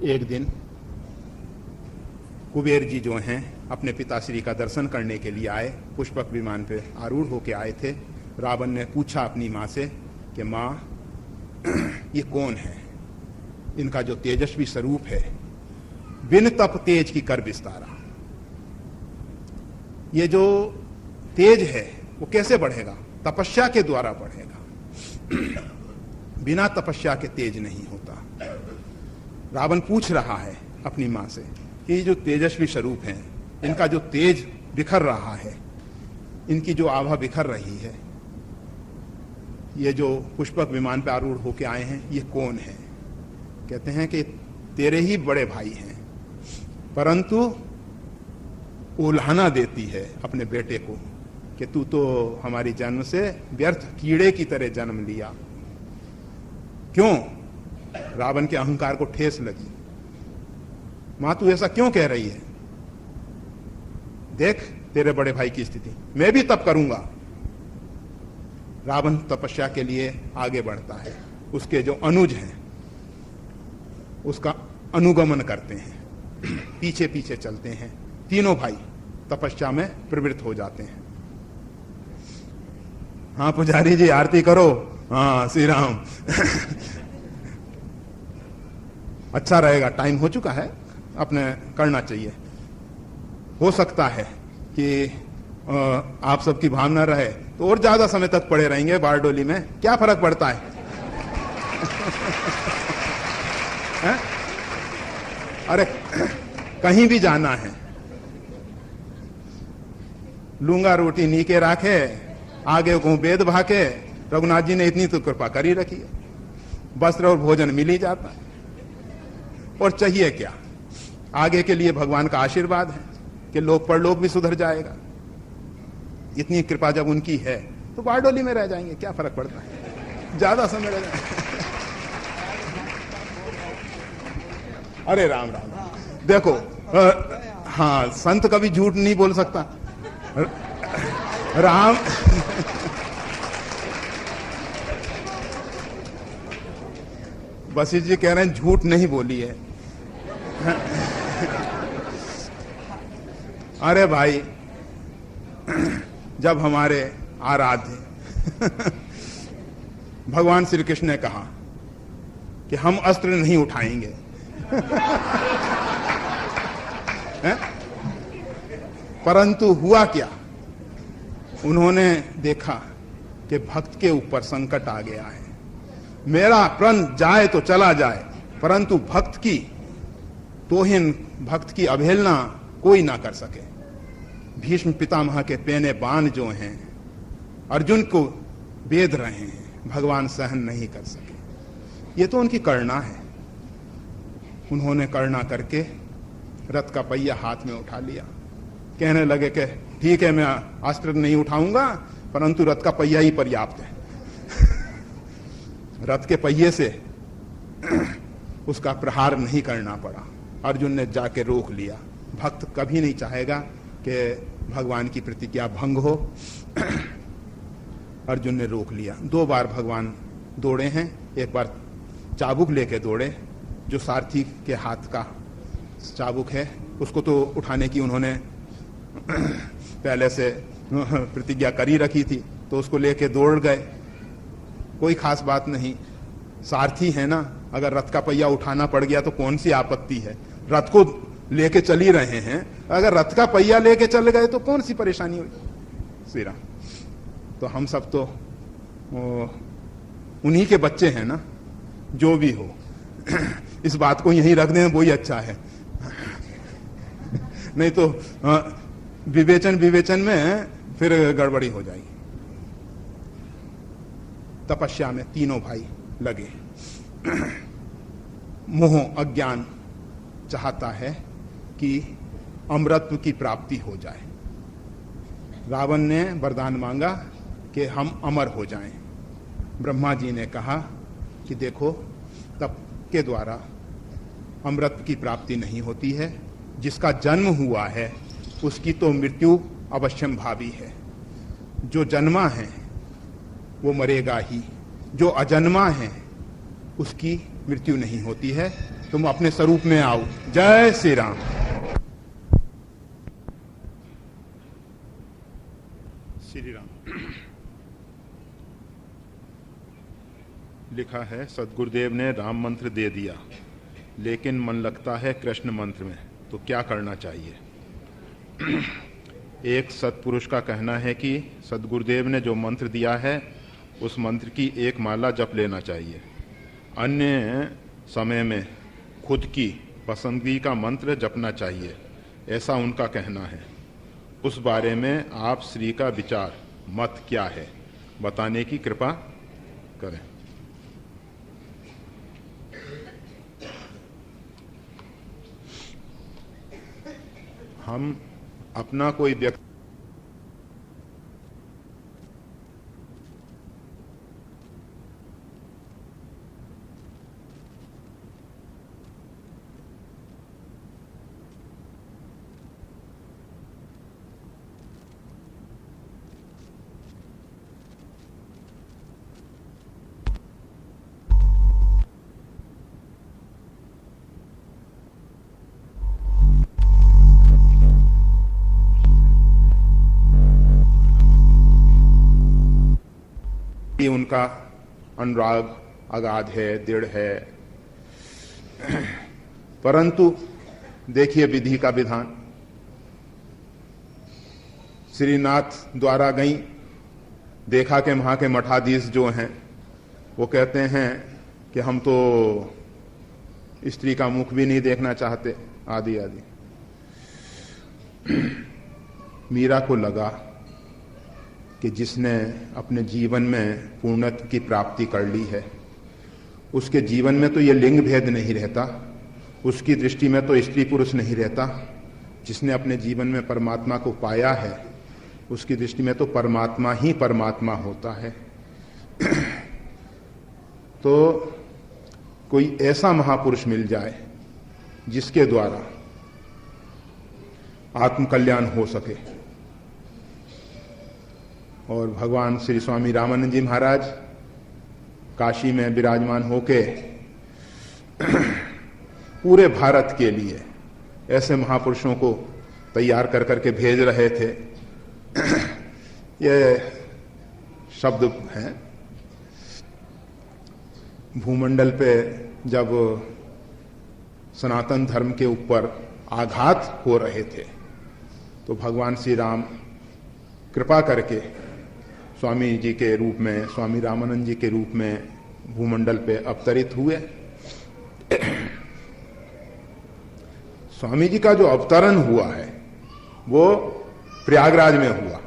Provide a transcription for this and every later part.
एक दिन कुबेर जी जो हैं अपने पिताश्री का दर्शन करने के लिए आए, पुष्पक विमान पे आरूढ़ होके आए थे। रावण ने पूछा अपनी माँ से कि माँ, ये कौन है? इनका जो तेजस्वी स्वरूप है, बिन तप तेज की कर विस्तारा। ये जो तेज है वो कैसे बढ़ेगा? तपस्या के द्वारा बढ़ेगा। बिना तपस्या के तेज नहीं होता। रावण पूछ रहा है अपनी मां से कि जो तेजस्वी स्वरूप हैं, इनका जो तेज बिखर रहा है, इनकी जो आभा बिखर रही है, ये जो पुष्पक विमान पर आरूढ़ होके आए हैं, ये कौन है? कहते हैं कि तेरे ही बड़े भाई हैं, परंतु उल्हाना देती है अपने बेटे को कि तू तो हमारी जन्म से व्यर्थ कीड़े की तरह जन्म लिया। क्यों? रावण के अहंकार को ठेस लगी। मां, तू ऐसा क्यों कह रही है? देख तेरे बड़े भाई की स्थिति, मैं भी तप करूंगा। रावण तपस्या के लिए आगे बढ़ता है। उसके जो अनुज हैं उसका अनुगमन करते हैं, पीछे पीछे चलते हैं। तीनों भाई तपस्या में प्रवृत्त हो जाते हैं। हाँ पुजारी जी, आरती करो। हाँ श्री राम। अच्छा रहेगा, टाइम हो चुका है, अपने करना चाहिए। हो सकता है कि आप सबकी भावना रहे तो और ज्यादा समय तक पड़े रहेंगे बारडोली में, क्या फर्क पड़ता है? है? अरे कहीं भी जाना है, लूंगा रोटी नीके राखे, आगे को वेद भाके। रघुनाथ जी ने इतनी तो कृपा कर ही रखी है, वस्त्र और भोजन मिल ही जाता है। और चाहिए क्या? आगे के लिए भगवान का आशीर्वाद है कि लोक परलोक भी सुधर जाएगा। इतनी कृपा जब उनकी है तो बारडोली में रह जाएंगे, क्या फर्क पड़ता है? ज्यादा समय रह जाएंगे। अरे राम राम, देखो हाँ, संत कभी झूठ नहीं बोल सकता। राम वशिष्ठ जी कह रहे हैं झूठ नहीं बोली है। अरे भाई, जब हमारे आराध्य भगवान श्री कृष्ण ने कहा कि हम अस्त्र नहीं उठाएंगे, परंतु हुआ क्या? उन्होंने देखा कि भक्त के ऊपर संकट आ गया है। मेरा प्रण जाए तो चला जाए, परंतु भक्त की तोहिन, भक्त की अवहेलना कोई ना कर सके। भीष्म पितामह के पेने बाण जो हैं अर्जुन को वेध रहे हैं, भगवान सहन नहीं कर सके। ये तो उनकी करुणा है। उन्होंने करुणा करके रथ का पहिया हाथ में उठा लिया। कहने लगे कि ठीक है, मैं अस्त्र नहीं उठाऊंगा, परंतु रथ का पहिया ही पर्याप्त है। रथ के पहिए से उसका प्रहार नहीं करना पड़ा। अर्जुन ने जाके रोक लिया। भक्त कभी नहीं चाहेगा कि भगवान की प्रतिज्ञा भंग हो। अर्जुन ने रोक लिया। 2 बार भगवान दौड़े हैं। एक बार चाबुक लेके दौड़े, जो सारथी के हाथ का चाबुक है, उसको तो उठाने की उन्होंने पहले से प्रतिज्ञा करी रखी थी, तो उसको लेके दौड़ गए। कोई खास बात नहीं, सारथी है ना, अगर रथ का पहिया उठाना पड़ गया तो कौन सी आपत्ति है? रथ को लेके चल ही रहे हैं, अगर रथ का पहिया लेके चल गए तो कौन सी परेशानी हुई? श्री राम। तो हम सब तो उन्हीं के बच्चे हैं ना, जो भी हो। इस बात को यहीं रख दें, वही अच्छा है। नहीं तो विवेचन में फिर गड़बड़ी हो जाएगी। तपस्या में तीनों भाई लगे। मोह, अज्ञान चाहता है कि अमरत्व की प्राप्ति हो जाए। रावण ने वरदान मांगा कि हम अमर हो जाएं। ब्रह्मा जी ने कहा कि देखो, तप के द्वारा अमरत्व की प्राप्ति नहीं होती है। जिसका जन्म हुआ है उसकी तो मृत्यु अवश्यम भावी है। जो जन्मा है वो मरेगा ही, जो अजन्मा है उसकी मृत्यु नहीं होती है। तुम अपने स्वरूप में आओ। जय श्री राम। श्री राम। लिखा है, सदगुरुदेव ने राम मंत्र दे दिया लेकिन मन लगता है कृष्ण मंत्र में, तो क्या करना चाहिए? एक सत्पुरुष का कहना है कि सदगुरुदेव ने जो मंत्र दिया है उस मंत्र की एक माला जप लेना चाहिए। अन्य समय में खुद की पसंदगी का मंत्र जपना चाहिए, ऐसा उनका कहना है। उस बारे में आप श्री का विचार मत क्या है, बताने की कृपा करें। हम अपना कोई व्यक्ति उनका अनुराग अगाध है, दृढ़ है, परंतु देखिए विधि का विधान। श्रीनाथ द्वारा गई, देखा कि वहां के मठाधीश जो हैं वो कहते हैं कि हम तो स्त्री का मुख भी नहीं देखना चाहते, आदि आदि। मीरा को लगा कि जिसने अपने जीवन में पूर्णत्व की प्राप्ति कर ली है उसके जीवन में तो ये लिंग भेद नहीं रहता, उसकी दृष्टि में तो स्त्री पुरुष नहीं रहता। जिसने अपने जीवन में परमात्मा को पाया है उसकी दृष्टि में तो परमात्मा ही परमात्मा होता है। तो कोई ऐसा महापुरुष मिल जाए जिसके द्वारा आत्मकल्याण हो सके। और भगवान श्री स्वामी रामानंद जी महाराज काशी में विराजमान होके पूरे भारत के लिए ऐसे महापुरुषों को तैयार कर करके भेज रहे थे। ये शब्द हैं। भूमंडल पे जब सनातन धर्म के ऊपर आघात हो रहे थे तो भगवान श्री राम कृपा करके स्वामी जी के रूप में, स्वामी रामानंद जी के रूप में भूमंडल पे अवतरित हुए। स्वामी जी का जो अवतरण हुआ है वो प्रयागराज में हुआ।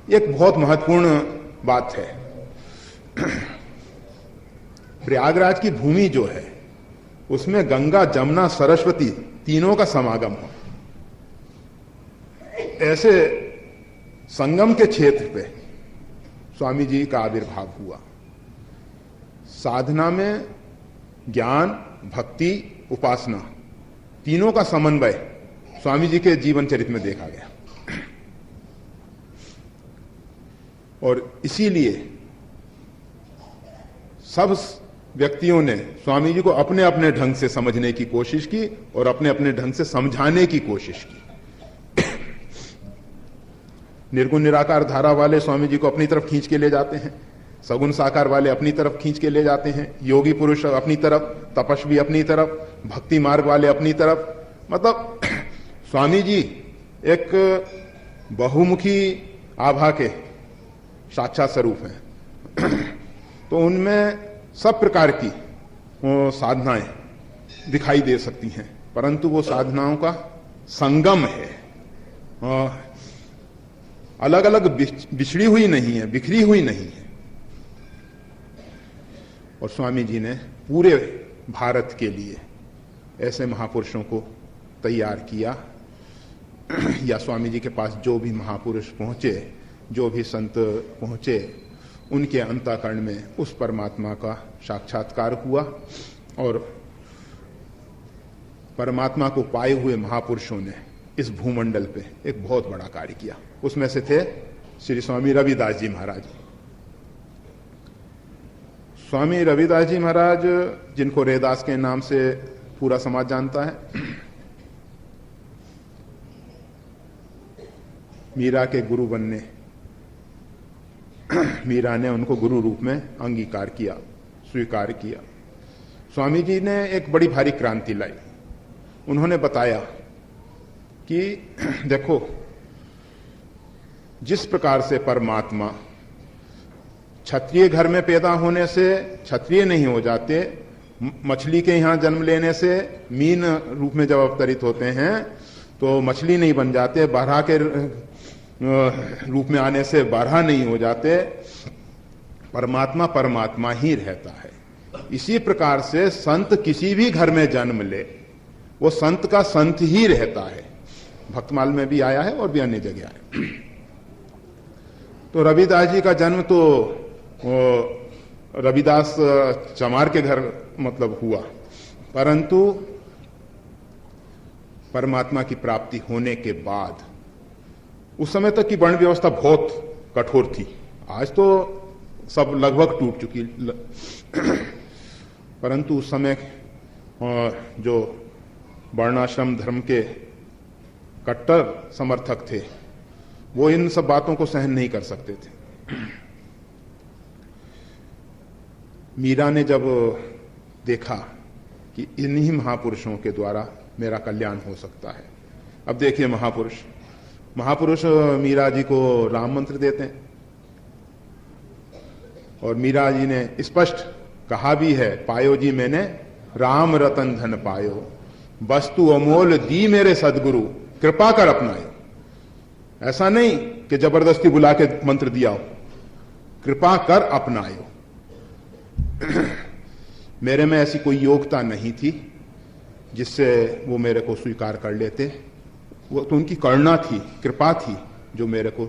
एक बहुत महत्वपूर्ण बात है। प्रयागराज की भूमि जो है उसमें गंगा, जमुना, सरस्वती तीनों का समागम हो। ऐसे संगम के क्षेत्र पे स्वामी जी का आविर्भाव हुआ। साधना में ज्ञान, भक्ति, उपासना तीनों का समन्वय स्वामी जी के जीवन चरित्र में देखा गया। और इसीलिए सब व्यक्तियों ने स्वामी जी को अपने अपने ढंग से समझने की कोशिश की और अपने अपने ढंग से समझाने की कोशिश की। निर्गुण निराकार धारा वाले स्वामी जी को अपनी तरफ खींच के ले जाते हैं, सगुण साकार वाले अपनी तरफ खींच के ले जाते हैं, योगी पुरुष अपनी तरफ, तपस्वी अपनी तरफ, भक्ति मार्ग वाले अपनी तरफ। मतलब स्वामी जी एक बहुमुखी आभा के साक्षात स्वरूप हैं। तो उनमें सब प्रकार की वो साधनाएं दिखाई दे सकती हैं, परंतु वो साधनाओं का संगम है, अलग अलग बिछड़ी हुई नहीं है, बिखरी हुई नहीं है। और स्वामी जी ने पूरे भारत के लिए ऐसे महापुरुषों को तैयार किया। या स्वामी जी के पास जो भी महापुरुष पहुंचे, जो भी संत पहुंचे, उनके अंतःकरण में उस परमात्मा का साक्षात्कार हुआ। और परमात्मा को पाए हुए महापुरुषों ने इस भूमंडल पे एक बहुत बड़ा कार्य किया। उसमें से थे श्री स्वामी रविदास जी महाराज। स्वामी रविदास जी महाराज, जिनको रैदास के नाम से पूरा समाज जानता है। मीरा के गुरु बनने, मीरा ने उनको गुरु रूप में अंगीकार किया, स्वीकार किया। स्वामी जी ने एक बड़ी भारी क्रांति लाई। उन्होंने बताया कि देखो, जिस प्रकार से परमात्मा क्षत्रिय घर में पैदा होने से क्षत्रिय नहीं हो जाते, मछली के यहां जन्म लेने से मीन रूप में जब अवतरित होते हैं तो मछली नहीं बन जाते, बारहा के रूप में आने से बारहा नहीं हो जाते, परमात्मा परमात्मा ही रहता है। इसी प्रकार से संत किसी भी घर में जन्म ले, वो संत का संत ही रहता है। भक्तमाल में भी आया है और भी अन्य जगह आया। तो रविदास जी का जन्म तो रविदास चमार के घर मतलब हुआ, परंतु परमात्मा की प्राप्ति होने के बाद उस समय तक की वर्ण व्यवस्था बहुत कठोर थी। आज तो सब लगभग टूट चुकी, परंतु उस समय जो वर्णाश्रम धर्म के कट्टर समर्थक थे वो इन सब बातों को सहन नहीं कर सकते थे। मीरा ने जब देखा कि इन्हीं महापुरुषों के द्वारा मेरा कल्याण हो सकता है, अब देखिए महापुरुष मीरा जी को राम मंत्र देते हैं, और मीरा जी ने स्पष्ट कहा भी है, पायो जी मैंने राम रतन धन पायो, वस्तु अमोल दी मेरे सदगुरु, कृपा कर अपनायो। ऐसा नहीं कि जबरदस्ती बुला के मंत्र दिया हो, कृपा कर अपनायो। मेरे में ऐसी कोई योग्यता नहीं थी जिससे वो मेरे को स्वीकार कर लेते, वो तो उनकी करुणा थी, कृपा थी जो मेरे को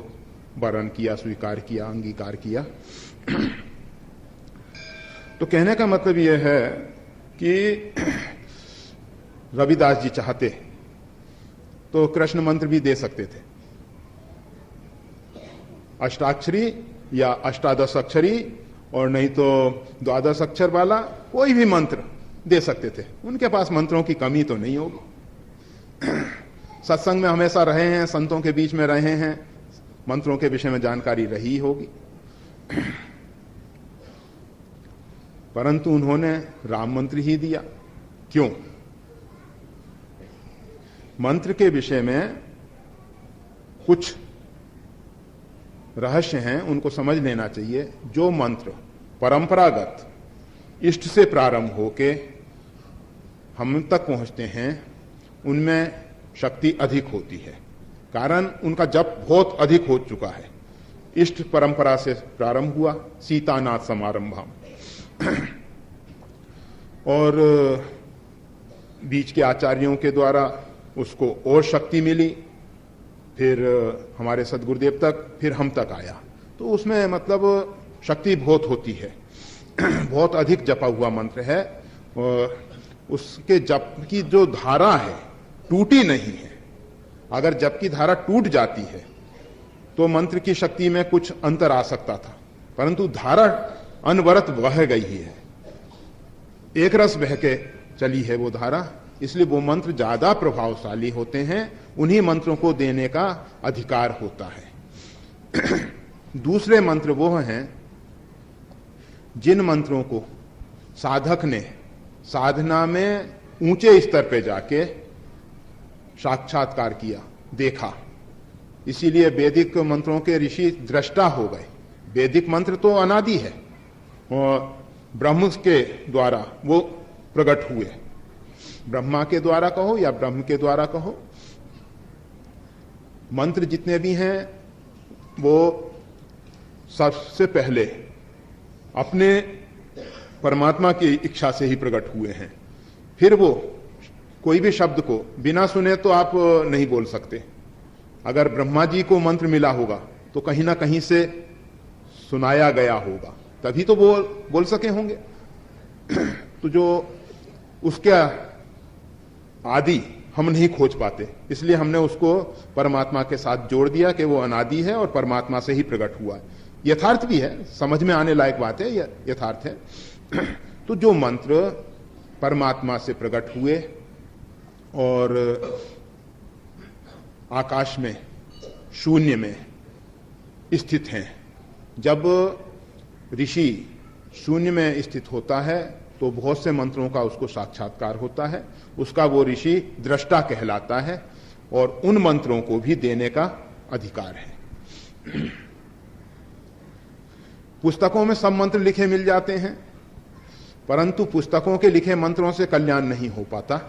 वरण किया, स्वीकार किया, अंगीकार किया। तो कहने का मतलब यह है कि रविदास जी चाहते तो कृष्ण मंत्र भी दे सकते थे, अष्टाक्षरी या अष्टादश अक्षरी, और नहीं तो द्वादश अक्षर वाला कोई भी मंत्र दे सकते थे। उनके पास मंत्रों की कमी तो नहीं होगी। सत्संग में हमेशा रहे हैं, संतों के बीच में रहे हैं, मंत्रों के विषय में जानकारी रही होगी। परंतु उन्होंने राम मंत्र ही दिया। क्यों? मंत्र के विषय में कुछ रहस्य हैं, उनको समझ लेना चाहिए। जो मंत्र परंपरागत इष्ट से प्रारंभ होके हम तक पहुंचते हैं, उनमें शक्ति अधिक होती है, कारण उनका जप बहुत अधिक हो चुका है। इष्ट परंपरा से प्रारंभ हुआ, सीतानाथ समारंभम, और बीच के आचार्यों के द्वारा उसको और शक्ति मिली, फिर हमारे सदगुरुदेव तक, फिर हम तक आया। तो उसमें मतलब शक्ति बहुत होती है, बहुत अधिक जपा हुआ मंत्र है, और उसके जप की जो धारा है टूटी नहीं है। अगर जप की धारा टूट जाती है तो मंत्र की शक्ति में कुछ अंतर आ सकता था, परंतु धारा अनवरत बह गई ही है, एक रस बह के चली है वो धारा, इसलिए वो मंत्र ज्यादा प्रभावशाली होते हैं, उन्हीं मंत्रों को देने का अधिकार होता है। दूसरे मंत्र वो हैं जिन मंत्रों को साधक ने साधना में ऊंचे स्तर पे जाके साक्षात्कार किया, देखा। इसीलिए वैदिक मंत्रों के ऋषि दृष्टा हो गए। वैदिक मंत्र तो अनादि है और ब्रह्म के द्वारा वो प्रकट हुए, ब्रह्मा के द्वारा कहो या ब्रह्म के द्वारा कहो। मंत्र जितने भी हैं वो सबसे पहले अपने परमात्मा की इच्छा से ही प्रकट हुए हैं। फिर वो कोई भी शब्द को बिना सुने तो आप नहीं बोल सकते। अगर ब्रह्मा जी को मंत्र मिला होगा तो कहीं ना कहीं से सुनाया गया होगा, तभी तो वो बोल सके होंगे। तो जो उसके आदि हम नहीं खोज पाते, इसलिए हमने उसको परमात्मा के साथ जोड़ दिया कि वो अनादि है और परमात्मा से ही प्रकट हुआ है। यथार्थ भी है, समझ में आने लायक बात है, यथार्थ है। तो जो मंत्र परमात्मा से प्रकट हुए और आकाश में शून्य में स्थित हैं। जब ऋषि शून्य में स्थित होता है तो बहुत से मंत्रों का उसको साक्षात्कार होता है, उसका वो ऋषि दृष्टा कहलाता है और उन मंत्रों को भी देने का अधिकार है। पुस्तकों में सब मंत्र लिखे मिल जाते हैं, परंतु पुस्तकों के लिखे मंत्रों से कल्याण नहीं हो पाता।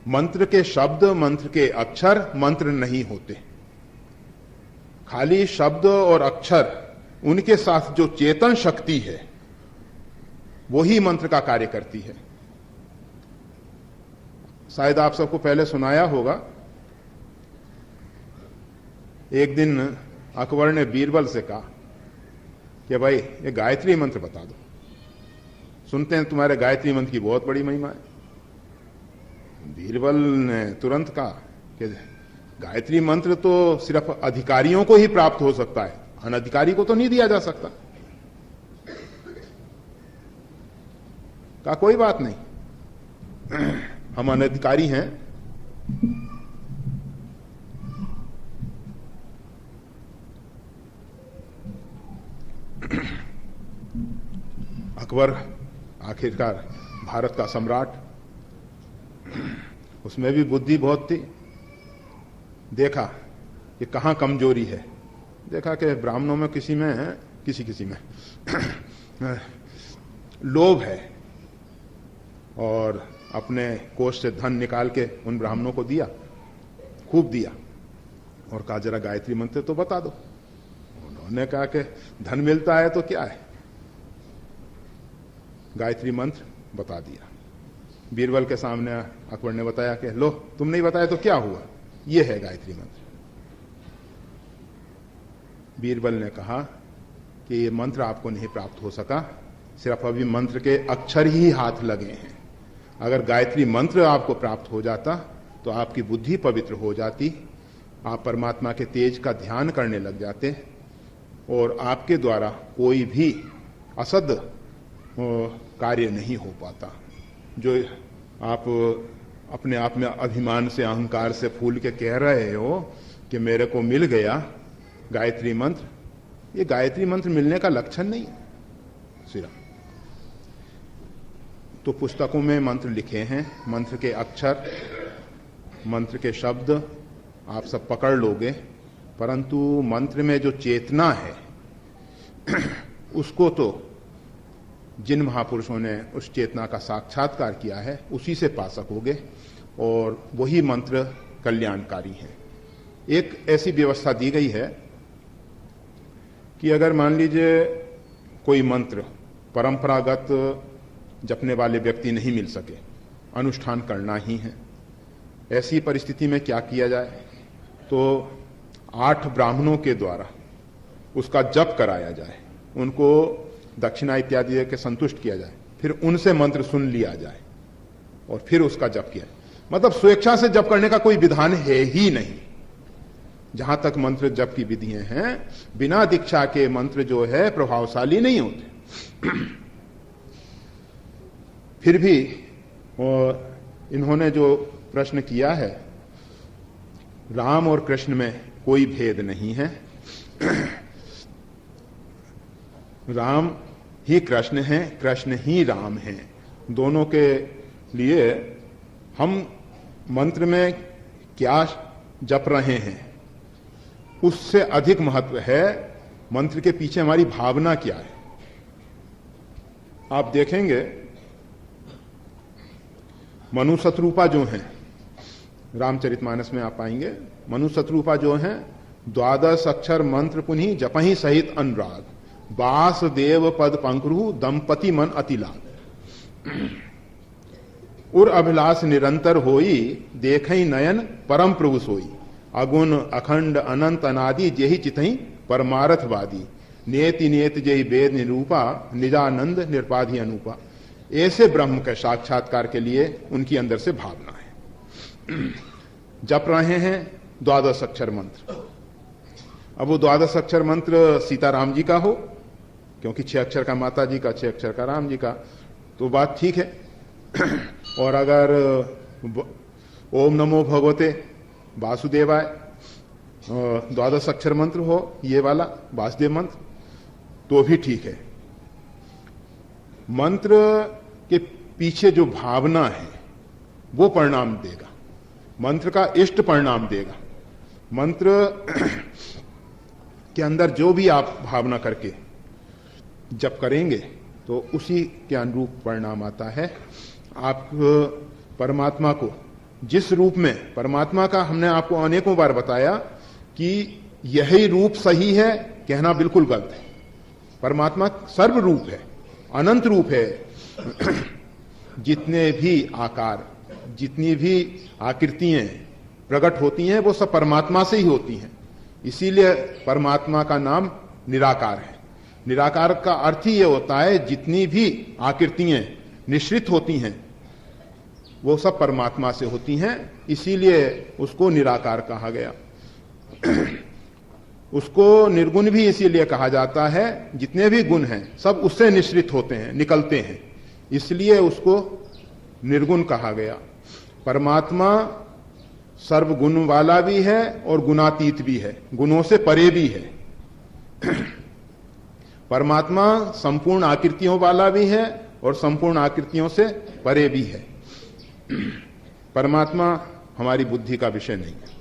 मंत्र के शब्द, मंत्र के अक्षर मंत्र नहीं होते। खाली शब्द और अक्षर, उनके साथ जो चेतन शक्ति है वही मंत्र का कार्य करती है। शायद आप सबको पहले सुनाया होगा, एक दिन अकबर ने बीरबल से कहा कि भाई ये गायत्री मंत्र बता दो, सुनते हैं तुम्हारे गायत्री मंत्र की बहुत बड़ी महिमा है। बीरबल ने तुरंत कहा कि गायत्री मंत्र तो सिर्फ अधिकारियों को ही प्राप्त हो सकता है, अनधिकारी को तो नहीं दिया जा सकता। कहा कोई बात नहीं, हम अनधिकारी हैं, अकबर आखिरकार भारत का सम्राट, उसमें भी बुद्धि बहुत थी। देखा कि कहां कमजोरी है, देखा कि ब्राह्मणों में किसी में है, किसी में लोभ है, और अपने कोष से धन निकाल के उन ब्राह्मणों को दिया, खूब दिया, और कहा जरा गायत्री मंत्र तो बता दो। उन्होंने कहा कि धन मिलता है तो क्या है, गायत्री मंत्र बता दिया। बीरबल के सामने अकबर ने बताया कि लो तुम नहीं बताया तो क्या हुआ, ये है गायत्री मंत्र। बीरबल ने कहा कि ये मंत्र आपको नहीं प्राप्त हो सका, सिर्फ अभी मंत्र के अक्षर ही हाथ लगे हैं। अगर गायत्री मंत्र आपको प्राप्त हो जाता तो आपकी बुद्धि पवित्र हो जाती, आप परमात्मा के तेज का ध्यान करने लग जाते और आपके द्वारा कोई भी असद कार्य नहीं हो पाता। जो आप अपने आप में अभिमान से, अहंकार से फूल के कह रहे हो कि मेरे को मिल गया गायत्री मंत्र, ये गायत्री मंत्र मिलने का लक्षण नहीं है सिर्फ। तो पुस्तकों में मंत्र लिखे हैं, मंत्र के अक्षर, मंत्र के शब्द आप सब पकड़ लोगे, परंतु मंत्र में जो चेतना है उसको तो जिन महापुरुषों ने उस चेतना का साक्षात्कार किया है उसी से पा सकोगे, और वही मंत्र कल्याणकारी है। एक ऐसी व्यवस्था दी गई है कि अगर मान लीजिए कोई मंत्र परंपरागत जपने वाले व्यक्ति नहीं मिल सके, अनुष्ठान करना ही है, ऐसी परिस्थिति में क्या किया जाए, तो 8 ब्राह्मणों के द्वारा उसका जप कराया जाए, उनको दक्षिणा इत्यादि के संतुष्ट किया जाए, फिर उनसे मंत्र सुन लिया जाए और फिर उसका जप किया। मतलब स्वेच्छा से जप करने का कोई विधान है ही नहीं। जहां तक मंत्र जप की विधियां हैं, बिना दीक्षा के मंत्र जो है प्रभावशाली नहीं होते। फिर भी इन्होंने जो प्रश्न किया है, राम और कृष्ण में कोई भेद नहीं है, राम ही कृष्ण हैं, कृष्ण ही राम हैं। दोनों के लिए हम मंत्र में क्या जप रहे हैं उससे अधिक महत्व है मंत्र के पीछे हमारी भावना क्या है। आप देखेंगे मनु शत्रुपा जो हैं, रामचरितमानस में आप पाएंगे, मनु शत्रुपा जो हैं, 12 अक्षर मंत्र पुनि जपहि सहित अनुराग, वासुदेव पद पंक्रु दंपति मन अतिलाग, उर अभिलाष निरंतर होई, देखई नयन परम प्रभु सोई, अगुण अखंड अनंत अनादि जेहि चितहि परमार्थवादी, नेति नेत जेहि वेद निरूपा, निजानंद निर्पाधि अनुपा। ऐसे ब्रह्म के साक्षात्कार के लिए उनकी अंदर से भावना है। जप रहे हैं 12 अक्षर मंत्र। अब वो 12 अक्षर मंत्र सीताराम जी का हो क्योंकि 6 अक्षर का माता जी का, 6 अक्षर का राम जी का, तो बात ठीक है। और अगर ओम नमो भगवते वासुदेवाय 12 अक्षर मंत्र हो, ये वाला वासुदेव मंत्र, तो भी ठीक है। मंत्र के पीछे जो भावना है वो परिणाम देगा, मंत्र का इष्ट परिणाम देगा। मंत्र के अंदर जो भी आप भावना करके जप करेंगे तो उसी के अनुरूप परिणाम आता है। आप परमात्मा को जिस रूप में, परमात्मा का हमने आपको अनेकों बार बताया कि यही रूप सही है कहना बिल्कुल गलत है। परमात्मा सर्व रूप है, अनंत रूप है। जितने भी आकार, जितनी भी आकृतियां प्रकट होती हैं वो सब परमात्मा से ही होती हैं। इसीलिए परमात्मा का नाम निराकार है। निराकार का अर्थ ही ये होता है जितनी भी आकृतियां निश्रित होती हैं वो सब परमात्मा से होती हैं, इसीलिए उसको निराकार कहा गया। उसको निर्गुण भी इसीलिए कहा जाता है, जितने भी गुण हैं सब उससे निश्रित होते हैं, निकलते हैं, इसलिए उसको निर्गुण कहा गया। परमात्मा सर्वगुण वाला भी है और गुणातीत भी है, गुणों से परे भी है। परमात्मा संपूर्ण आकृतियों वाला भी है और संपूर्ण आकृतियों से परे भी है। परमात्मा हमारी बुद्धि का विषय नहीं है।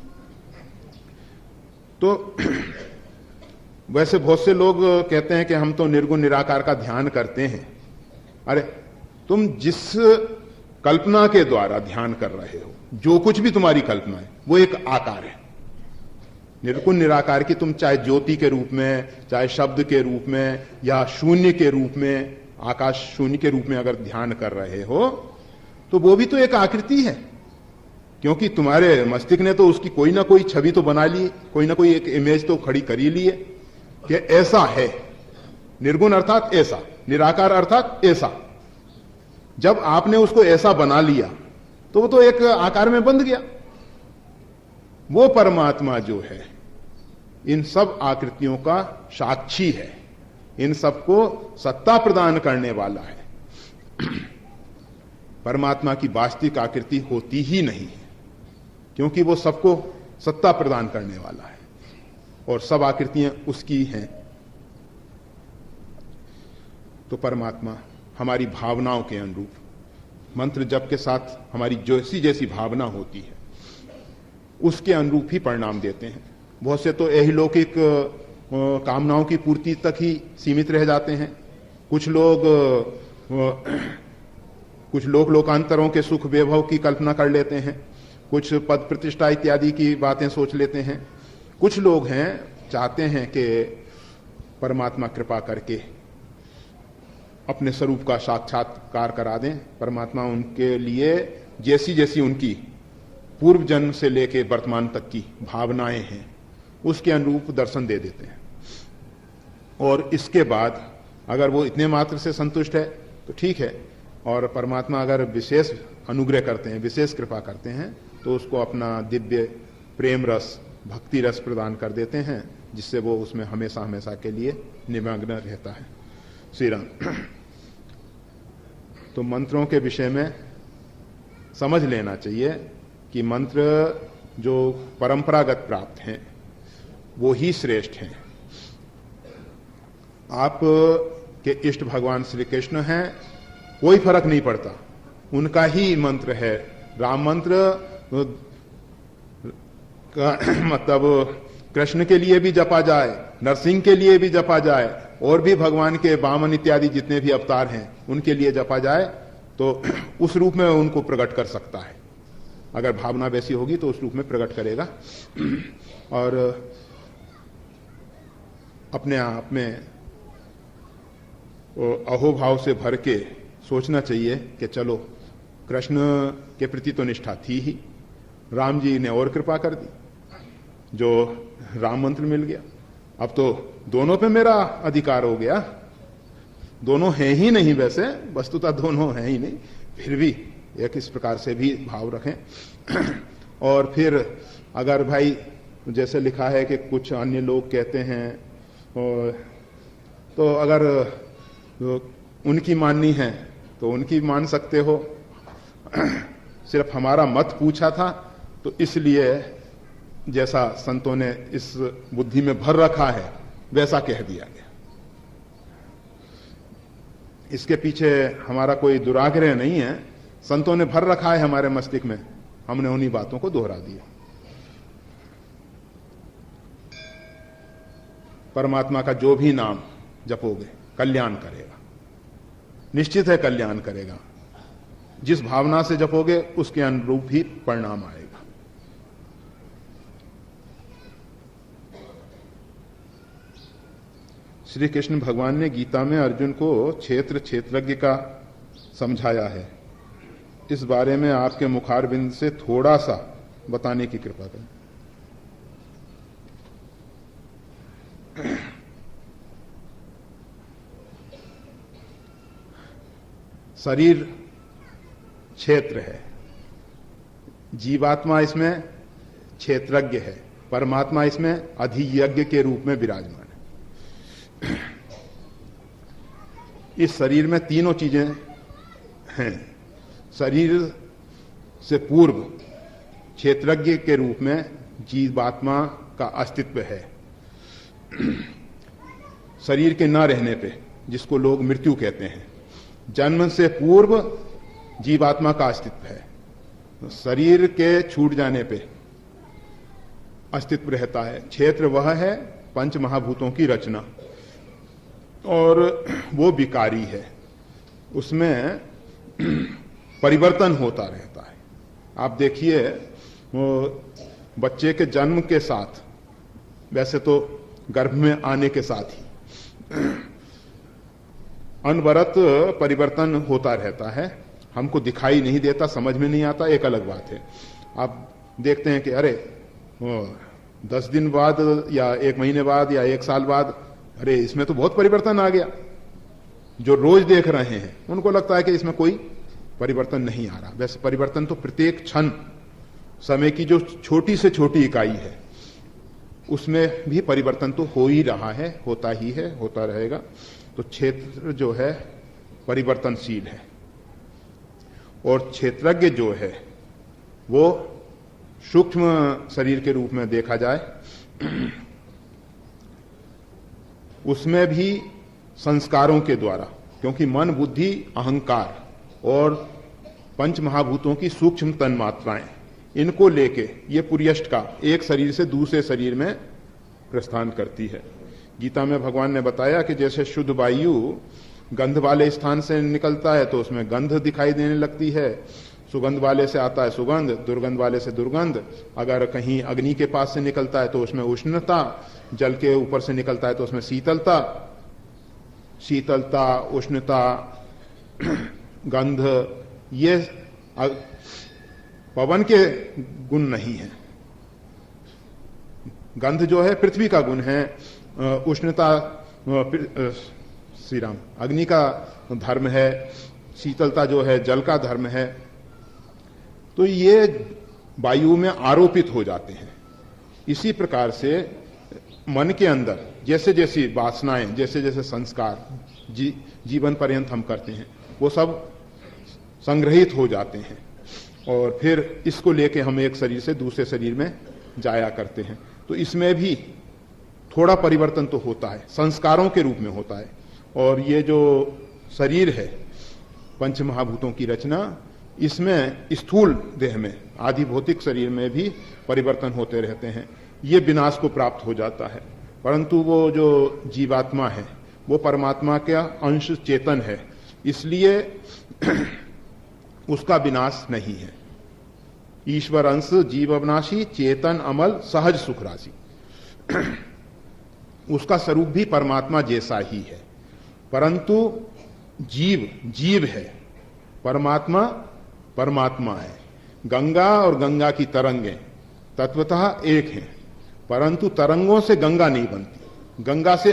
तो वैसे बहुत से लोग कहते हैं कि हम तो निर्गुण निराकार का ध्यान करते हैं। अरे तुम जिस कल्पना के द्वारा ध्यान कर रहे हो, जो कुछ भी तुम्हारी कल्पना है वो एक आकार है। निर्गुण निराकार की तुम चाहे ज्योति के रूप में, चाहे शब्द के रूप में, या शून्य के रूप में, आकाश शून्य के रूप में अगर ध्यान कर रहे हो तो वो भी तो एक आकृति है, क्योंकि तुम्हारे मस्तिष्क ने तो उसकी कोई ना कोई छवि तो बना ली, कोई ना कोई एक इमेज तो खड़ी कर ही ली है कि ऐसा है। निर्गुण अर्थात ऐसा, निराकार अर्थात ऐसा। जब आपने उसको ऐसा बना लिया तो वो तो एक आकार में बंध गया। वो परमात्मा जो है इन सब आकृतियों का साक्षी है, इन सबको सत्ता प्रदान करने वाला है। परमात्मा की वास्तविक आकृति होती ही नहीं है, क्योंकि वो सबको सत्ता प्रदान करने वाला है और सब आकृतियां उसकी हैं। तो परमात्मा हमारी भावनाओं के अनुरूप मंत्र जप के साथ हमारी जैसी जैसी भावना होती है उसके अनुरूप ही परिणाम देते हैं। बहुत से तो अहिलौकिक कामनाओं की पूर्ति तक ही सीमित रह जाते हैं। कुछ लोग लोकांतरों के सुख वैभव की कल्पना कर लेते हैं, कुछ पद प्रतिष्ठा इत्यादि की बातें सोच लेते हैं। कुछ लोग हैं चाहते हैं कि परमात्मा कृपा करके अपने स्वरूप का साक्षात्कार करा दें। परमात्मा उनके लिए जैसी जैसी उनकी पूर्व जन्म से लेकर वर्तमान तक की भावनाएं हैं उसके अनुरूप दर्शन दे देते हैं। और इसके बाद अगर वो इतने मात्र से संतुष्ट है तो ठीक है, और परमात्मा अगर विशेष अनुग्रह करते हैं, विशेष कृपा करते हैं, तो उसको अपना दिव्य प्रेम रस, भक्ति रस प्रदान कर देते हैं, जिससे वो उसमें हमेशा हमेशा के लिए निमग्न रहता है। श्री राम। तो मंत्रों के विषय में समझ लेना चाहिए कि मंत्र जो परंपरागत प्राप्त हैं वो ही श्रेष्ठ हैं। आप के इष्ट भगवान श्री कृष्ण हैं, कोई फर्क नहीं पड़ता, उनका ही मंत्र है। राम मंत्र का मतलब कृष्ण के लिए भी जपा जाए, नरसिंह के लिए भी जपा जाए, और भी भगवान के वामन इत्यादि जितने भी अवतार हैं उनके लिए जपा जाए तो उस रूप में उनको प्रकट कर सकता है। अगर भावना वैसी होगी तो उस रूप में प्रकट करेगा। और अपने आप में अहोभाव से भर के सोचना चाहिए कि चलो कृष्ण के प्रति तो निष्ठा थी ही, राम जी ने और कृपा कर दी, जो राम मंत्र मिल गया, अब तो दोनों पे मेरा अधिकार हो गया। दोनों हैं ही नहीं, वैसे वस्तुतः दोनों हैं ही नहीं, फिर भी एक इस प्रकार से भी भाव रखें। और फिर अगर भाई जैसे लिखा है कि कुछ अन्य लोग कहते हैं तो अगर उनकी माननी है तो उनकी मान सकते हो, सिर्फ हमारा मत पूछा था तो इसलिए जैसा संतों ने इस बुद्धि में भर रखा है वैसा कह दिया गया। इसके पीछे हमारा कोई दुराग्रह नहीं है, संतों ने भर रखा है हमारे मस्तिष्क में, हमने उन्हीं बातों को दोहरा दिया। परमात्मा का जो भी नाम जपोगे कल्याण करेगा, निश्चित है कल्याण करेगा। जिस भावना से जपोगे उसके अनुरूप ही परिणाम आएगा। श्री कृष्ण भगवान ने गीता में अर्जुन को क्षेत्रज्ञ का समझाया है। इस बारे में आपके मुखारबिंद से थोड़ा सा बताने की कृपा करें। शरीर क्षेत्र है, जीवात्मा इसमें क्षेत्रज्ञ है, परमात्मा इसमें अधियज्ञ के रूप में विराजमान है। इस शरीर में तीनों चीजें हैं। शरीर से पूर्व क्षेत्रज्ञ के रूप में जीवात्मा का अस्तित्व है। शरीर के न रहने पे, जिसको लोग मृत्यु कहते हैं, जन्म से पूर्व जीवात्मा का अस्तित्व है। शरीर के छूट जाने पे अस्तित्व रहता है। क्षेत्र वह है पंच महाभूतों की रचना, और वो विकारी है, उसमें परिवर्तन होता रहता है। आप देखिए, वो बच्चे के जन्म के साथ, वैसे तो गर्भ में आने के साथ ही अनवरत परिवर्तन होता रहता है। हमको दिखाई नहीं देता, समझ में नहीं आता, एक अलग बात है। आप देखते हैं कि अरे 10 दिन बाद या 1 महीने बाद या 1 साल बाद, अरे इसमें तो बहुत परिवर्तन आ गया। जो रोज देख रहे हैं उनको लगता है कि इसमें कोई परिवर्तन नहीं आ रहा। वैसे परिवर्तन तो प्रत्येक क्षण, समय की जो छोटी से छोटी इकाई है उसमें भी परिवर्तन तो हो ही रहा है, होता ही है, होता रहेगा। तो क्षेत्र जो है परिवर्तनशील है, और क्षेत्रज्ञ जो है वो सूक्ष्म शरीर के रूप में देखा जाए, उसमें भी संस्कारों के द्वारा, क्योंकि मन, बुद्धि, अहंकार और पंच महाभूतों की सूक्ष्म तन्मात्राएं, इनको लेके ये पुर्यष्ट का एक शरीर से दूसरे शरीर में प्रस्थान करती है। गीता में भगवान ने बताया कि जैसे शुद्ध वायु गंध वाले स्थान से निकलता है तो उसमें गंध दिखाई देने लगती है, सुगंध वाले से आता है सुगंध, दुर्गंध वाले से दुर्गंध। अगर कहीं अग्नि के पास से निकलता है तो उसमें उष्णता, जल के ऊपर से निकलता है तो उसमें शीतलता, उष्णता, गंध, ये पवन के गुण नहीं है। गंध जो है पृथ्वी का गुण है, उष्णता श्री राम अग्नि का धर्म है, शीतलता जो है जल का धर्म है। तो ये वायु में आरोपित हो जाते हैं। इसी प्रकार से मन के अंदर जैसे जैसी वासनाएं, जैसे जैसे संस्कार जीवन पर्यंत हम करते हैं, वो सब संग्रहित हो जाते हैं, और फिर इसको लेके हम एक शरीर से दूसरे शरीर में जाया करते हैं। तो इसमें भी थोड़ा परिवर्तन तो होता है, संस्कारों के रूप में होता है। और ये जो शरीर है पंच महाभूतों की रचना, इसमें स्थूल देह में, आदि भौतिक शरीर में भी परिवर्तन होते रहते हैं। ये विनाश को प्राप्त हो जाता है, परंतु वो जो जीवात्मा है वो परमात्मा का अंश चेतन है, इसलिए उसका विनाश नहीं है। ईश्वर अंश जीव अविनाशी, चेतन अमल, सहज सुख राशि। उसका स्वरूप भी परमात्मा जैसा ही है, परंतु जीव है, परमात्मा परमात्मा है। गंगा और गंगा की तरंगें तत्वतः एक हैं, परंतु तरंगों से गंगा नहीं बनती। गंगा से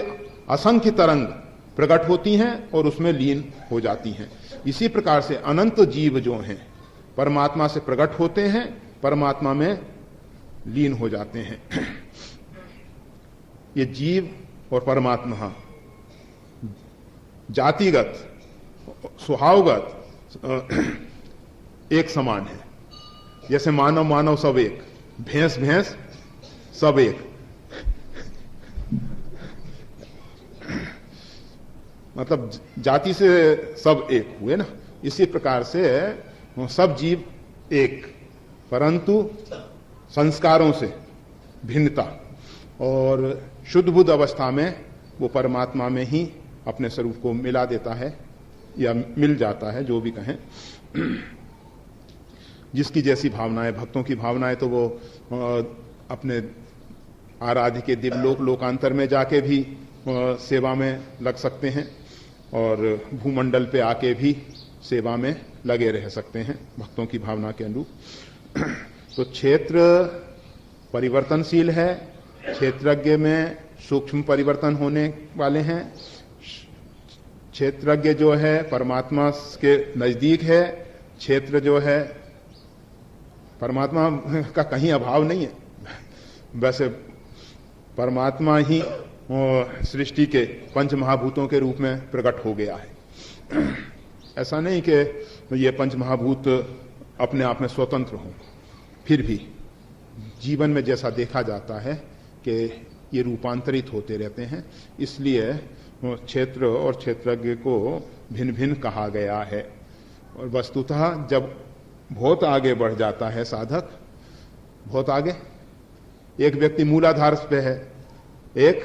असंख्य तरंग प्रकट होती हैं और उसमें लीन हो जाती हैं। इसी प्रकार से अनंत जीव जो हैं परमात्मा से प्रकट होते हैं, परमात्मा में लीन हो जाते हैं। ये जीव और परमात्मा जातिगत, स्वभावगत एक समान है। जैसे मानव मानव सब एक, भैंस भैंस सब एक। मतलब जाति से सब एक हुए ना, इसी प्रकार से सब जीव एक, परंतु संस्कारों से भिन्नता, और शुद्ध बुद्ध अवस्था में वो परमात्मा में ही अपने स्वरूप को मिला देता है या मिल जाता है, जो भी कहें। जिसकी जैसी भावनाएं, भक्तों की भावनाएं तो वो अपने आराध्य के दिव्यलोक लोकांतर में जाके भी सेवा में लग सकते हैं, और भूमंडल पे आके भी सेवा में लगे रह सकते हैं भक्तों की भावना के अनुरूप। तो क्षेत्र परिवर्तनशील है, क्षेत्रज्ञ में सूक्ष्म परिवर्तन होने वाले हैं। क्षेत्रज्ञ जो है परमात्मा के नजदीक है, क्षेत्र जो है परमात्मा का कहीं अभाव नहीं है। वैसे परमात्मा ही सृष्टि के पंच महाभूतों के रूप में प्रकट हो गया है। ऐसा नहीं कि ये पंच महाभूत अपने आप में स्वतंत्र हों, फिर भी जीवन में जैसा देखा जाता है कि ये रूपांतरित होते रहते हैं, इसलिए क्षेत्र और क्षेत्रज्ञ को भिन्न भिन्न कहा गया है। और वस्तुतः जब बहुत आगे बढ़ जाता है साधक, बहुत आगे, एक व्यक्ति मूलाधार पे है, एक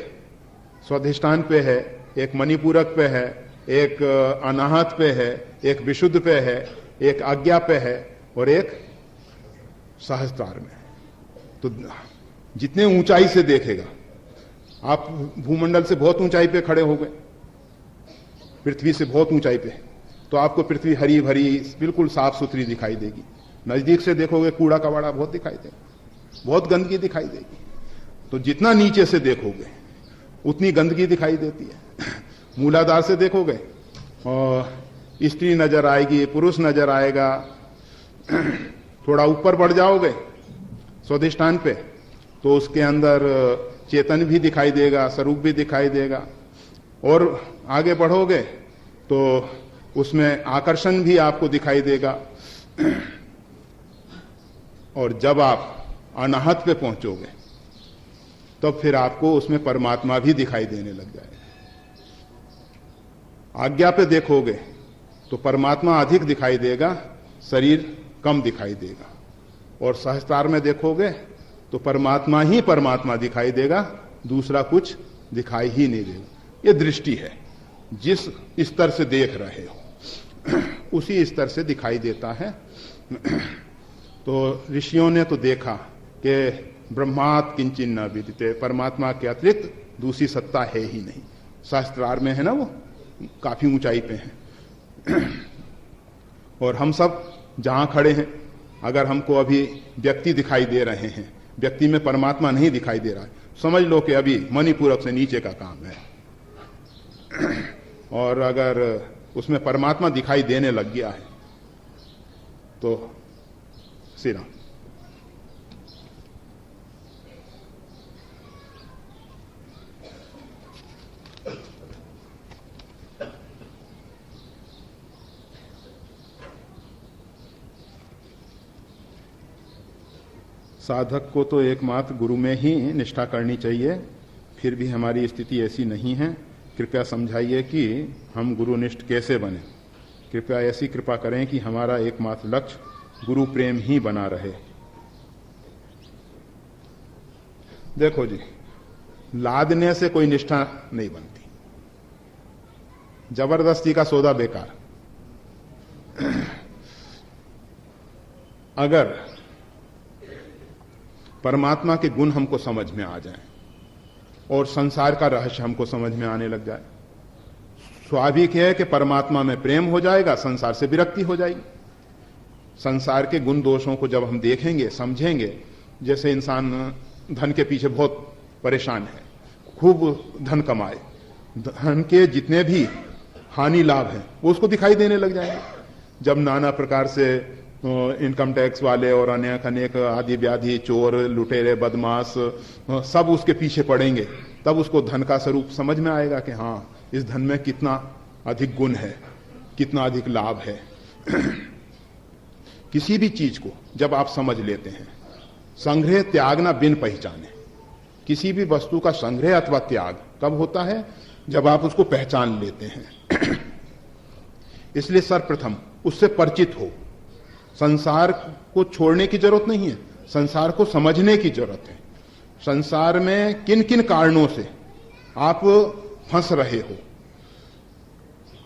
स्वाधिष्ठान पे है, एक मणिपूरक पे है, एक अनाहत पे है, एक विशुद्ध पे है, एक आज्ञा पे है, और एक सहस्त्रार में। तो जितने ऊंचाई से देखेगा, आप भूमंडल से बहुत ऊंचाई पे खड़े हो गए, पृथ्वी से बहुत ऊंचाई पे, तो आपको पृथ्वी हरी भरी बिल्कुल साफ सुथरी दिखाई देगी। नजदीक से देखोगे कूड़ा कबाड़ा बहुत दिखाई देगा, बहुत गंदगी दिखाई देगी। तो जितना नीचे से देखोगे उतनी गंदगी दिखाई देती है। मूलाधार से देखोगे और स्त्री नजर आएगी, पुरुष नजर आएगा। थोड़ा ऊपर बढ़ जाओगे स्वाधिष्ठान पे, तो उसके अंदर चेतन भी दिखाई देगा, स्वरूप भी दिखाई देगा। और आगे बढ़ोगे तो उसमें आकर्षण भी आपको दिखाई देगा। और जब आप अनाहत पे पहुंचोगे तब फिर आपको उसमें परमात्मा भी दिखाई देने लग जाएगा। आज्ञा पे देखोगे तो परमात्मा अधिक दिखाई देगा, शरीर कम दिखाई देगा। और सहस्त्रार में देखोगे तो परमात्मा ही परमात्मा दिखाई देगा, दूसरा कुछ दिखाई ही नहीं देगा। ये दृष्टि है, जिस स्तर से देख रहे हो उसी स्तर से दिखाई देता है। तो ऋषियों ने तो देखा कि ब्रह्मात् किंचिन न विदिते, परमात्मा के अतिरिक्त दूसरी सत्ता है ही नहीं। सहस्त्रार में है ना, वो काफी ऊंचाई पे है। और हम सब जहां खड़े हैं, अगर हमको अभी व्यक्ति दिखाई दे रहे हैं, व्यक्ति में परमात्मा नहीं दिखाई दे रहा है, समझ लो कि अभी मणिपूरक से नीचे का काम है। और अगर उसमें परमात्मा दिखाई देने लग गया है तो श्री राम। साधक को तो एकमात्र गुरु में ही निष्ठा करनी चाहिए, फिर भी हमारी स्थिति ऐसी नहीं है। कृपया समझाइए कि हम गुरुनिष्ठ कैसे बने। कृपया ऐसी कृपा करें कि हमारा एकमात्र लक्ष्य गुरु प्रेम ही बना रहे। देखो जी, लादने से कोई निष्ठा नहीं बनती, जबरदस्ती का सौदा बेकार। अगर परमात्मा के गुण हमको समझ में आ जाए और संसार का रहस्य हमको समझ में आने लग जाए, स्वाभाविक है कि परमात्मा में प्रेम हो जाएगा, संसार से विरक्ति हो जाएगी। संसार के गुण दोषों को जब हम देखेंगे, समझेंगे, जैसे इंसान धन के पीछे बहुत परेशान है, खूब धन कमाए, धन के जितने भी हानि लाभ हैं वो उसको दिखाई देने लग जाएंगे। जब नाना प्रकार से इनकम टैक्स वाले और अनेक अनेक आदि व्याधि, चोर, लुटेरे, बदमाश सब उसके पीछे पड़ेंगे, तब उसको धन का स्वरूप समझ में आएगा कि हाँ, इस धन में कितना अधिक गुण है, कितना अधिक लाभ है। किसी भी चीज को जब आप समझ लेते हैं, संग्रह त्याग ना बिन पहचाने। किसी भी वस्तु का संग्रह अथवा त्याग कब होता है? जब आप उसको पहचान लेते हैं। इसलिए सर्वप्रथम उससे परिचित हो। संसार को छोड़ने की जरूरत नहीं है, संसार को समझने की जरूरत है। संसार में किन किन कारणों से आप फंस रहे हो,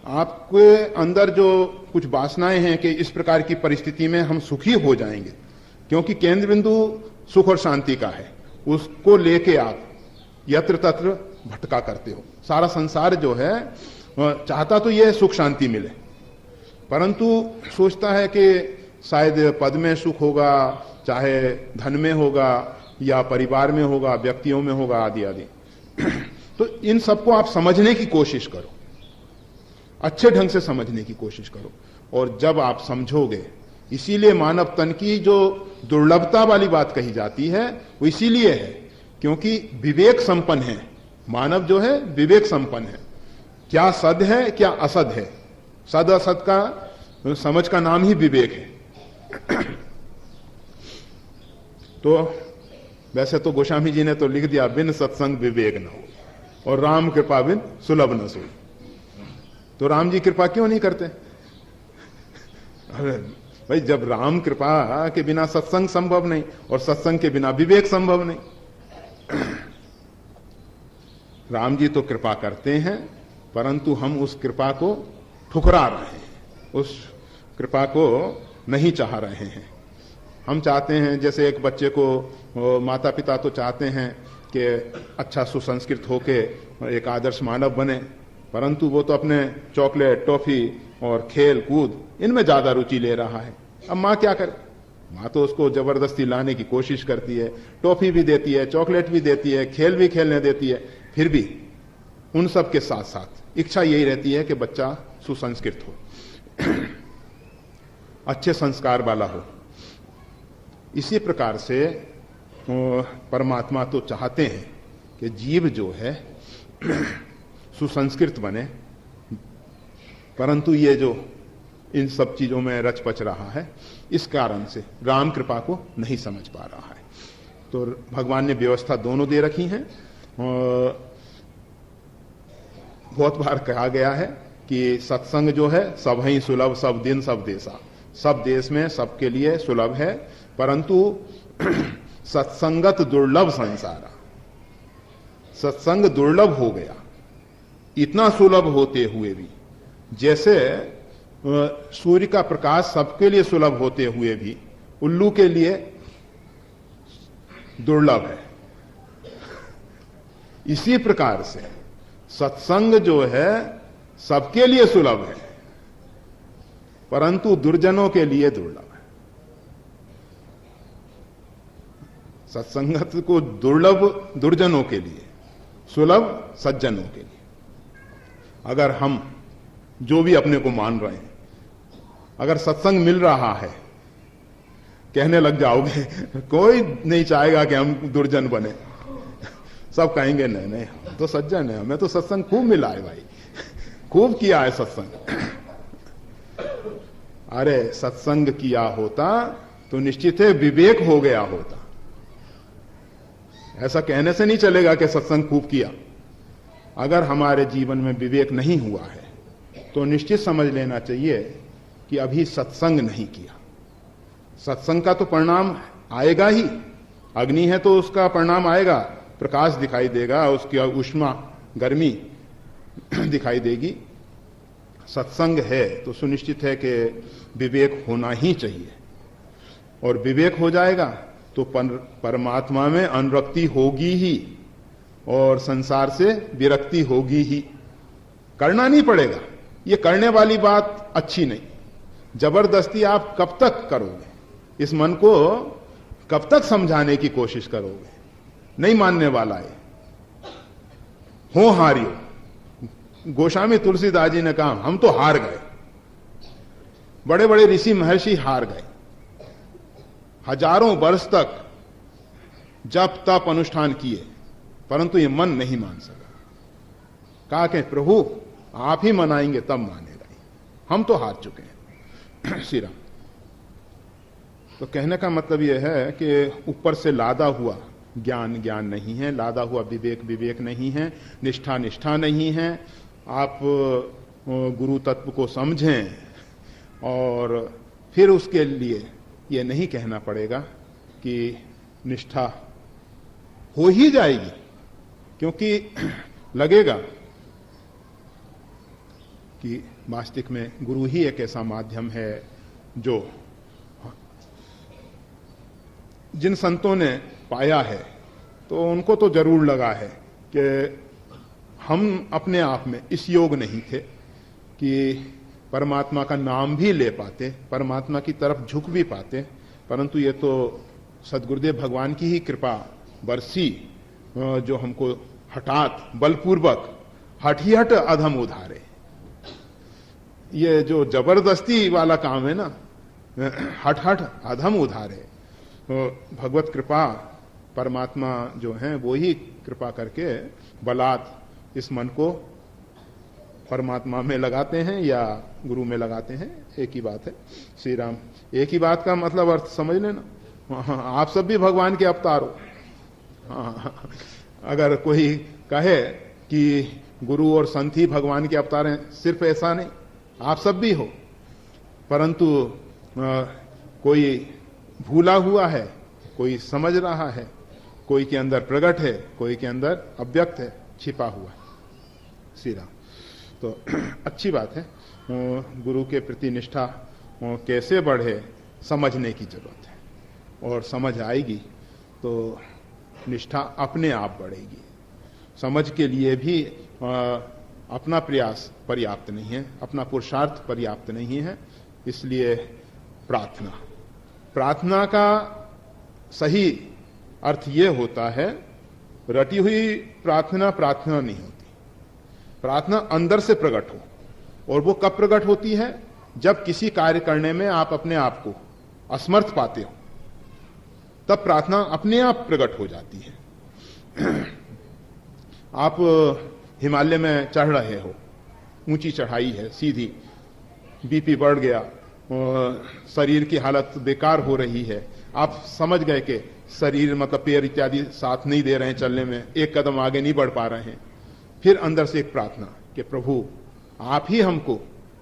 आपके अंदर जो कुछ वासनाएं हैं कि इस प्रकार की परिस्थिति में हम सुखी हो जाएंगे, क्योंकि केंद्र बिंदु सुख और शांति का है, उसको लेके आप यत्र तत्र भटका करते हो। सारा संसार जो है चाहता तो यह सुख शांति मिले, परंतु सोचता है कि शायद पद में सुख होगा, चाहे धन में होगा या परिवार में होगा, व्यक्तियों में होगा, आदि आदि। तो इन सबको आप समझने की कोशिश करो, अच्छे ढंग से समझने की कोशिश करो। और जब आप समझोगे, इसीलिए मानव तन की जो दुर्लभता वाली बात कही जाती है वो इसीलिए है क्योंकि विवेक संपन्न है। मानव जो है विवेक संपन्न है। क्या सद है क्या असद है, सद असद का समझ का नाम ही विवेक है। तो वैसे तो गोस्वामी जी ने तो लिख दिया, बिन सत्संग विवेक न हो और राम कृपा बिन सुलभ न सोई। तो राम जी कृपा क्यों नहीं करते? अरे भाई, जब राम कृपा के बिना सत्संग संभव नहीं और सत्संग के बिना विवेक संभव नहीं। राम जी तो कृपा करते हैं, परंतु हम उस कृपा को ठुकरा रहे हैं, उस कृपा को नहीं चाह रहे हैं। हम चाहते हैं, जैसे एक बच्चे को माता पिता तो चाहते हैं कि अच्छा सुसंस्कृत होके एक आदर्श मानव बने, परंतु वो तो अपने चॉकलेट, टॉफी और खेल कूद इनमें ज्यादा रुचि ले रहा है। अब माँ क्या करे? माँ तो उसको जबरदस्ती लाने की कोशिश करती है, टॉफी भी देती है, चॉकलेट भी देती है, खेल भी खेलने देती है, फिर भी उन सब के साथ साथ इच्छा यही रहती है कि बच्चा सुसंस्कृत हो, अच्छे संस्कार वाला हो। इसी प्रकार से परमात्मा तो चाहते हैं कि जीव जो है सुसंस्कृत बने, परंतु ये जो इन सब चीजों में रच पच रहा है, इस कारण से राम कृपा को नहीं समझ पा रहा है। तो भगवान ने व्यवस्था दोनों दे रखी है। बहुत बार कहा गया है कि सत्संग जो है सब ही सुलभ, सब दिन सब देशा, सब देश में सबके लिए सुलभ है, परंतु सत्संगत दुर्लभ संसारा, सत्संग दुर्लभ हो गया। इतना सुलभ होते हुए भी, जैसे सूर्य का प्रकाश सबके लिए सुलभ होते हुए भी उल्लू के लिए दुर्लभ है, इसी प्रकार से सत्संग जो है सबके लिए सुलभ है, परंतु दुर्जनों के लिए दुर्लभ है। सत्संगत को दुर्लभ दुर्जनों के लिए, सुलभ सज्जनों के लिए। अगर हम जो भी अपने को मान रहे हैं, अगर सत्संग मिल रहा है, कहने लग जाओगे, कोई नहीं चाहेगा कि हम दुर्जन बने। सब कहेंगे नहीं नहीं, हम तो सज्जन है, हमें तो सत्संग खूब मिला है भाई, खूब किया है सत्संग। अरे सत्संग किया होता तो निश्चित है विवेक हो गया होता। ऐसा कहने से नहीं चलेगा कि सत्संग खूब किया। अगर हमारे जीवन में विवेक नहीं हुआ है तो निश्चित समझ लेना चाहिए कि अभी सत्संग नहीं किया। सत्संग का तो परिणाम आएगा ही, अग्नि है तो उसका परिणाम आएगा, प्रकाश दिखाई देगा, उसकी ऊष्मा गर्मी दिखाई देगी। सत्संग है तो सुनिश्चित है कि विवेक होना ही चाहिए, और विवेक हो जाएगा तो परमात्मा में अनुरक्ति होगी ही और संसार से विरक्ति होगी ही। करना नहीं पड़ेगा, ये करने वाली बात अच्छी नहीं। जबरदस्ती आप कब तक करोगे? इस मन को कब तक समझाने की कोशिश करोगे? नहीं मानने वाला है। हो हारियो, गोस्वामी तुलसीदास जी ने कहा हम तो हार गए। बड़े बड़े ऋषि महर्षि हार गए, हजारों वर्ष तक जप तप अनुष्ठान किए, परंतु ये मन नहीं मान सका। कहा कि प्रभु आप ही मनाएंगे तब मानेगा। हम तो हार चुके हैं। श्री राम। तो कहने का मतलब यह है कि ऊपर से लादा हुआ ज्ञान ज्ञान नहीं है, लादा हुआ विवेक विवेक नहीं है, निष्ठा निष्ठा नहीं है। आप गुरु तत्व को समझें और फिर उसके लिए ये नहीं कहना पड़ेगा कि निष्ठा हो ही जाएगी, क्योंकि लगेगा कि वास्तविक में गुरु ही एक ऐसा माध्यम है जो जिन संतों ने पाया है तो उनको तो जरूर लगा है कि हम अपने आप में इस योग नहीं थे कि परमात्मा का नाम भी ले पाते, परमात्मा की तरफ झुक भी पाते, परंतु ये तो सदगुरुदेव भगवान की ही कृपा बरसी जो हमको हठात बलपूर्वक हट ही हट अधम उधारे। ये जो जबरदस्ती वाला काम है ना, हट हट अधम उधारे, तो भगवत कृपा परमात्मा जो है वो ही कृपा करके बलात् इस मन को परमात्मा में लगाते हैं या गुरु में लगाते हैं, एक ही बात है। श्री राम। एक ही बात का मतलब अर्थ समझ लेना, आप सब भी भगवान के अवतार हो। हाँ, अगर कोई कहे कि गुरु और संत ही भगवान के अवतार हैं, सिर्फ ऐसा नहीं, आप सब भी हो, परंतु कोई भूला हुआ है, कोई समझ रहा है, कोई के अंदर प्रकट है, कोई के अंदर अव्यक्त है, छिपा हुआ है। श्री राम। तो अच्छी बात है, गुरु के प्रति निष्ठा कैसे बढ़े समझने की जरूरत है, और समझ आएगी तो निष्ठा अपने आप बढ़ेगी। समझ के लिए भी अपना प्रयास पर्याप्त नहीं है, अपना पुरुषार्थ पर्याप्त नहीं है, इसलिए प्रार्थना। प्रार्थना का सही अर्थ ये होता है, रटी हुई प्रार्थना प्रार्थना नहीं होती। प्रार्थना अंदर से प्रकट हो, और वो कब प्रकट होती है? जब किसी कार्य करने में आप अपने आप को असमर्थ पाते हो, तब प्रार्थना अपने आप प्रकट हो जाती है। आप हिमालय में चढ़ रहे हो, ऊंची चढ़ाई है, सीधी, बीपी बढ़ गया, शरीर की हालत बेकार हो रही है, आप समझ गए कि शरीर मतलब पैर इत्यादि साथ नहीं दे रहे हैं चलने में, एक कदम आगे नहीं बढ़ पा रहे हैं। फिर अंदर से एक प्रार्थना कि प्रभु आप ही हमको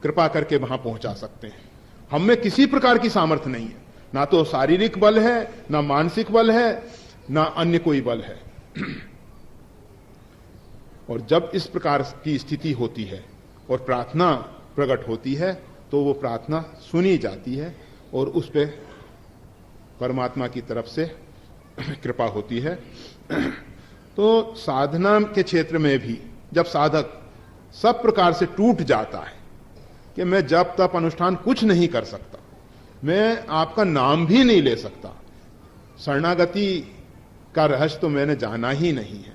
कृपा करके वहां पहुंचा सकते हैं, हम में किसी प्रकार की सामर्थ्य नहीं है, ना तो शारीरिक बल है, ना मानसिक बल है, ना अन्य कोई बल है। और जब इस प्रकार की स्थिति होती है और प्रार्थना प्रकट होती है, तो वो प्रार्थना सुनी जाती है और उस पे परमात्मा की तरफ से कृपा होती है। तो साधना के क्षेत्र में भी जब साधक सब प्रकार से टूट जाता है कि मैं जप तप अनुष्ठान कुछ नहीं कर सकता, मैं आपका नाम भी नहीं ले सकता, शरणागति का रहस्य तो मैंने जाना ही नहीं है,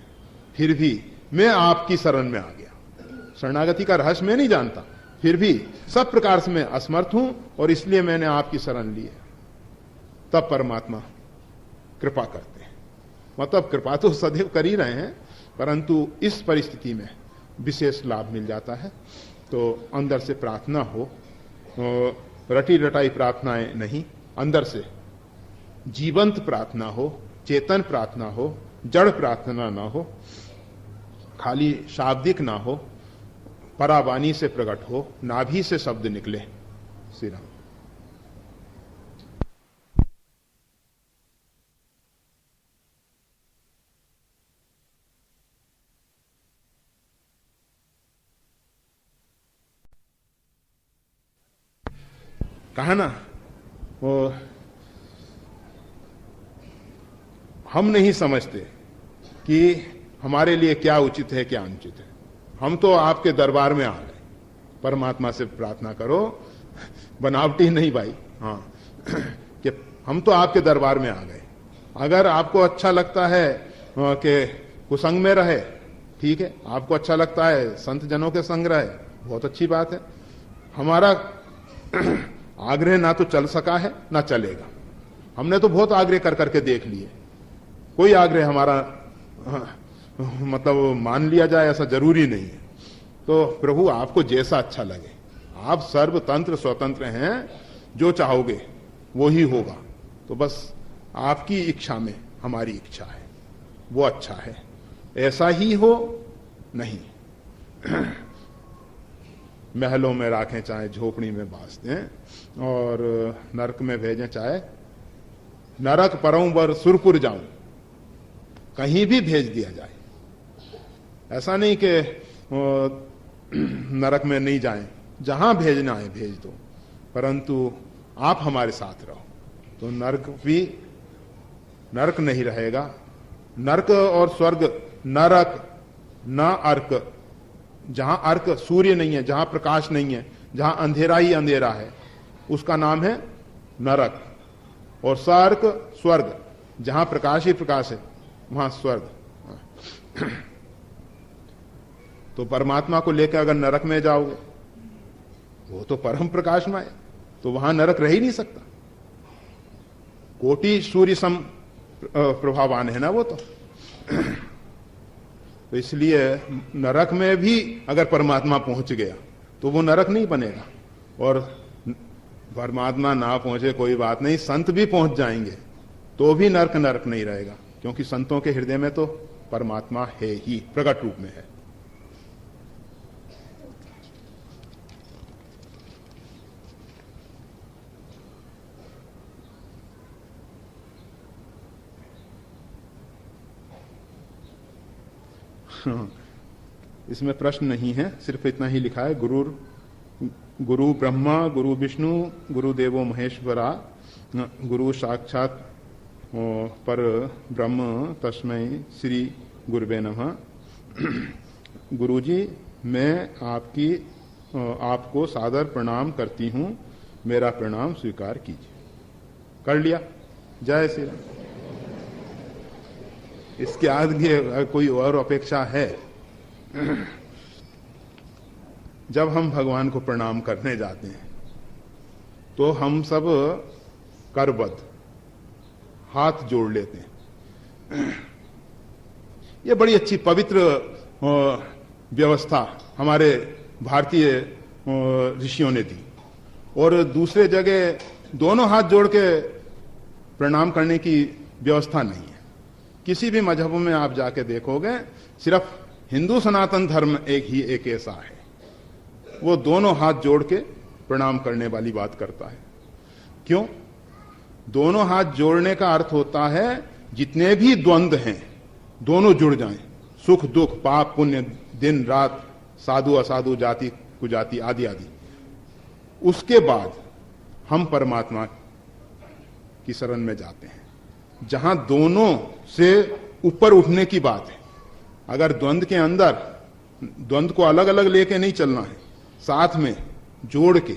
फिर भी मैं आपकी शरण में आ गया। शरणागति का रहस्य मैं नहीं जानता, फिर भी सब प्रकार से मैं असमर्थ हूं और इसलिए मैंने आपकी शरण ली है। तब परमात्मा कृपा करते हैं। मतलब कृपा तो सदैव कर ही रहे हैं, परंतु इस परिस्थिति में विशेष लाभ मिल जाता है। तो अंदर से प्रार्थना हो, रटी रटाई प्रार्थनाएं नहीं, अंदर से जीवंत प्रार्थना हो, चेतन प्रार्थना हो, जड़ प्रार्थना ना हो, खाली शाब्दिक ना हो, परावाणी से प्रकट हो, नाभि से शब्द निकले। श्री राम। कहा ना, वो हम नहीं समझते कि हमारे लिए क्या उचित है क्या अनुचित है। हम तो आपके दरबार में आ गए, परमात्मा से प्रार्थना करो, बनावटी नहीं भाई, हाँ, कि हम तो आपके दरबार में आ गए। अगर आपको अच्छा लगता है कि कुसंग में रहे, ठीक है, आपको अच्छा लगता है संत जनों के संग रहे, बहुत अच्छी बात है। हमारा आग्रह ना तो चल सका है ना चलेगा, हमने तो बहुत आग्रह कर करके देख लिए, कोई आग्रह हमारा मतलब मान लिया जाए ऐसा जरूरी नहीं है। तो प्रभु आपको जैसा अच्छा लगे, आप सर्वतंत्र स्वतंत्र हैं, जो चाहोगे वो ही होगा। तो बस आपकी इच्छा में हमारी इच्छा है, वो अच्छा है, ऐसा ही हो। नहीं महलों में राखें चाहे झोपड़ी में बास दें, और नरक में भेजें चाहे नरक परऊं बर सुरपुर जाऊं, कहीं भी भेज दिया जाए। ऐसा नहीं कि नरक में नहीं जाएं, जहां भेजना है भेज दो, परंतु आप हमारे साथ रहो। तो नरक भी नरक नहीं रहेगा। नरक और स्वर्ग, नरक न अर्क, जहां अर्क सूर्य नहीं है, जहां प्रकाश नहीं है, जहां अंधेरा ही अंधेरा है, उसका नाम है नरक। और सर्क स्वर्ग, जहां प्रकाश ही प्रकाश है, वहां स्वर्ग। तो परमात्मा को लेकर अगर नरक में जाओगे, वो तो परम प्रकाशमय है, तो वहां नरक रह ही नहीं सकता। कोटि सूर्य सम प्रभावान है ना वो तो इसलिए नरक में भी अगर परमात्मा पहुंच गया तो वो नरक नहीं बनेगा। और परमात्मा ना पहुंचे कोई बात नहीं, संत भी पहुंच जाएंगे तो भी नरक नरक नहीं रहेगा, क्योंकि संतों के हृदय में तो परमात्मा है ही, प्रकट रूप में है। इसमें प्रश्न नहीं है, सिर्फ इतना ही लिखा है, गुरु ब्रह्मा गुरु विष्णु गुरु देवो महेश्वरा गुरु साक्षात पर ब्रह्म तस्मै श्री गुरुवे नमः। गुरुजी, मैं आपको सादर प्रणाम करती हूं, मेरा प्रणाम स्वीकार कीजिए। कर लिया? जय श्री राम। इसके आगे कोई और अपेक्षा है? जब हम भगवान को प्रणाम करने जाते हैं तो हम सब करबद्ध हाथ जोड़ लेते हैं। ये बड़ी अच्छी पवित्र व्यवस्था हमारे भारतीय ऋषियों ने दी। और दूसरे जगह दोनों हाथ जोड़ के प्रणाम करने की व्यवस्था नहीं है। किसी भी मजहबों में आप जाके देखोगे, सिर्फ हिंदू सनातन धर्म एक ऐसा है, वो दोनों हाथ जोड़ के प्रणाम करने वाली बात करता है। क्यों? दोनों हाथ जोड़ने का अर्थ होता है जितने भी द्वंद्व हैं दोनों जुड़ जाएं, सुख दुख पाप पुण्य दिन रात साधु असाधु जाति कुजाति आदि आदि। उसके बाद हम परमात्मा की शरण में जाते हैं, जहां दोनों से ऊपर उठने की बात है। अगर द्वंद्व के अंदर द्वंद्व को अलग अलग लेके नहीं चलना है, साथ में जोड़ के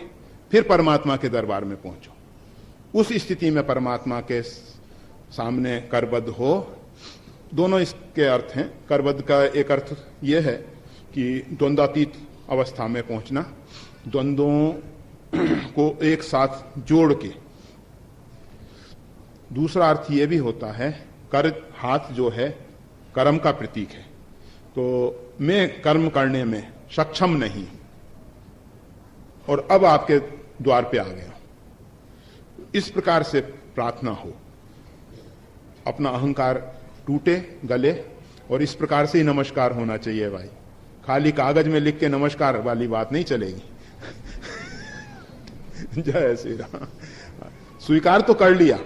फिर परमात्मा के दरबार में पहुंचो। उस स्थिति में परमात्मा के सामने करबद्ध हो। दोनों इसके अर्थ हैं। करबद्ध का एक अर्थ यह है कि द्वंद्वातीत अवस्था में पहुंचना, द्वंद्वों को एक साथ जोड़ के। दूसरा अर्थ यह भी होता है, कर हाथ जो है कर्म का प्रतीक है, तो मैं कर्म करने में सक्षम नहीं और अब आपके द्वार पे आ गया। इस प्रकार से प्रार्थना हो, अपना अहंकार टूटे गले, और इस प्रकार से ही नमस्कार होना चाहिए भाई। खाली कागज में लिख के नमस्कार वाली बात नहीं चलेगी। जय श्री राम। स्वीकार तो कर लिया,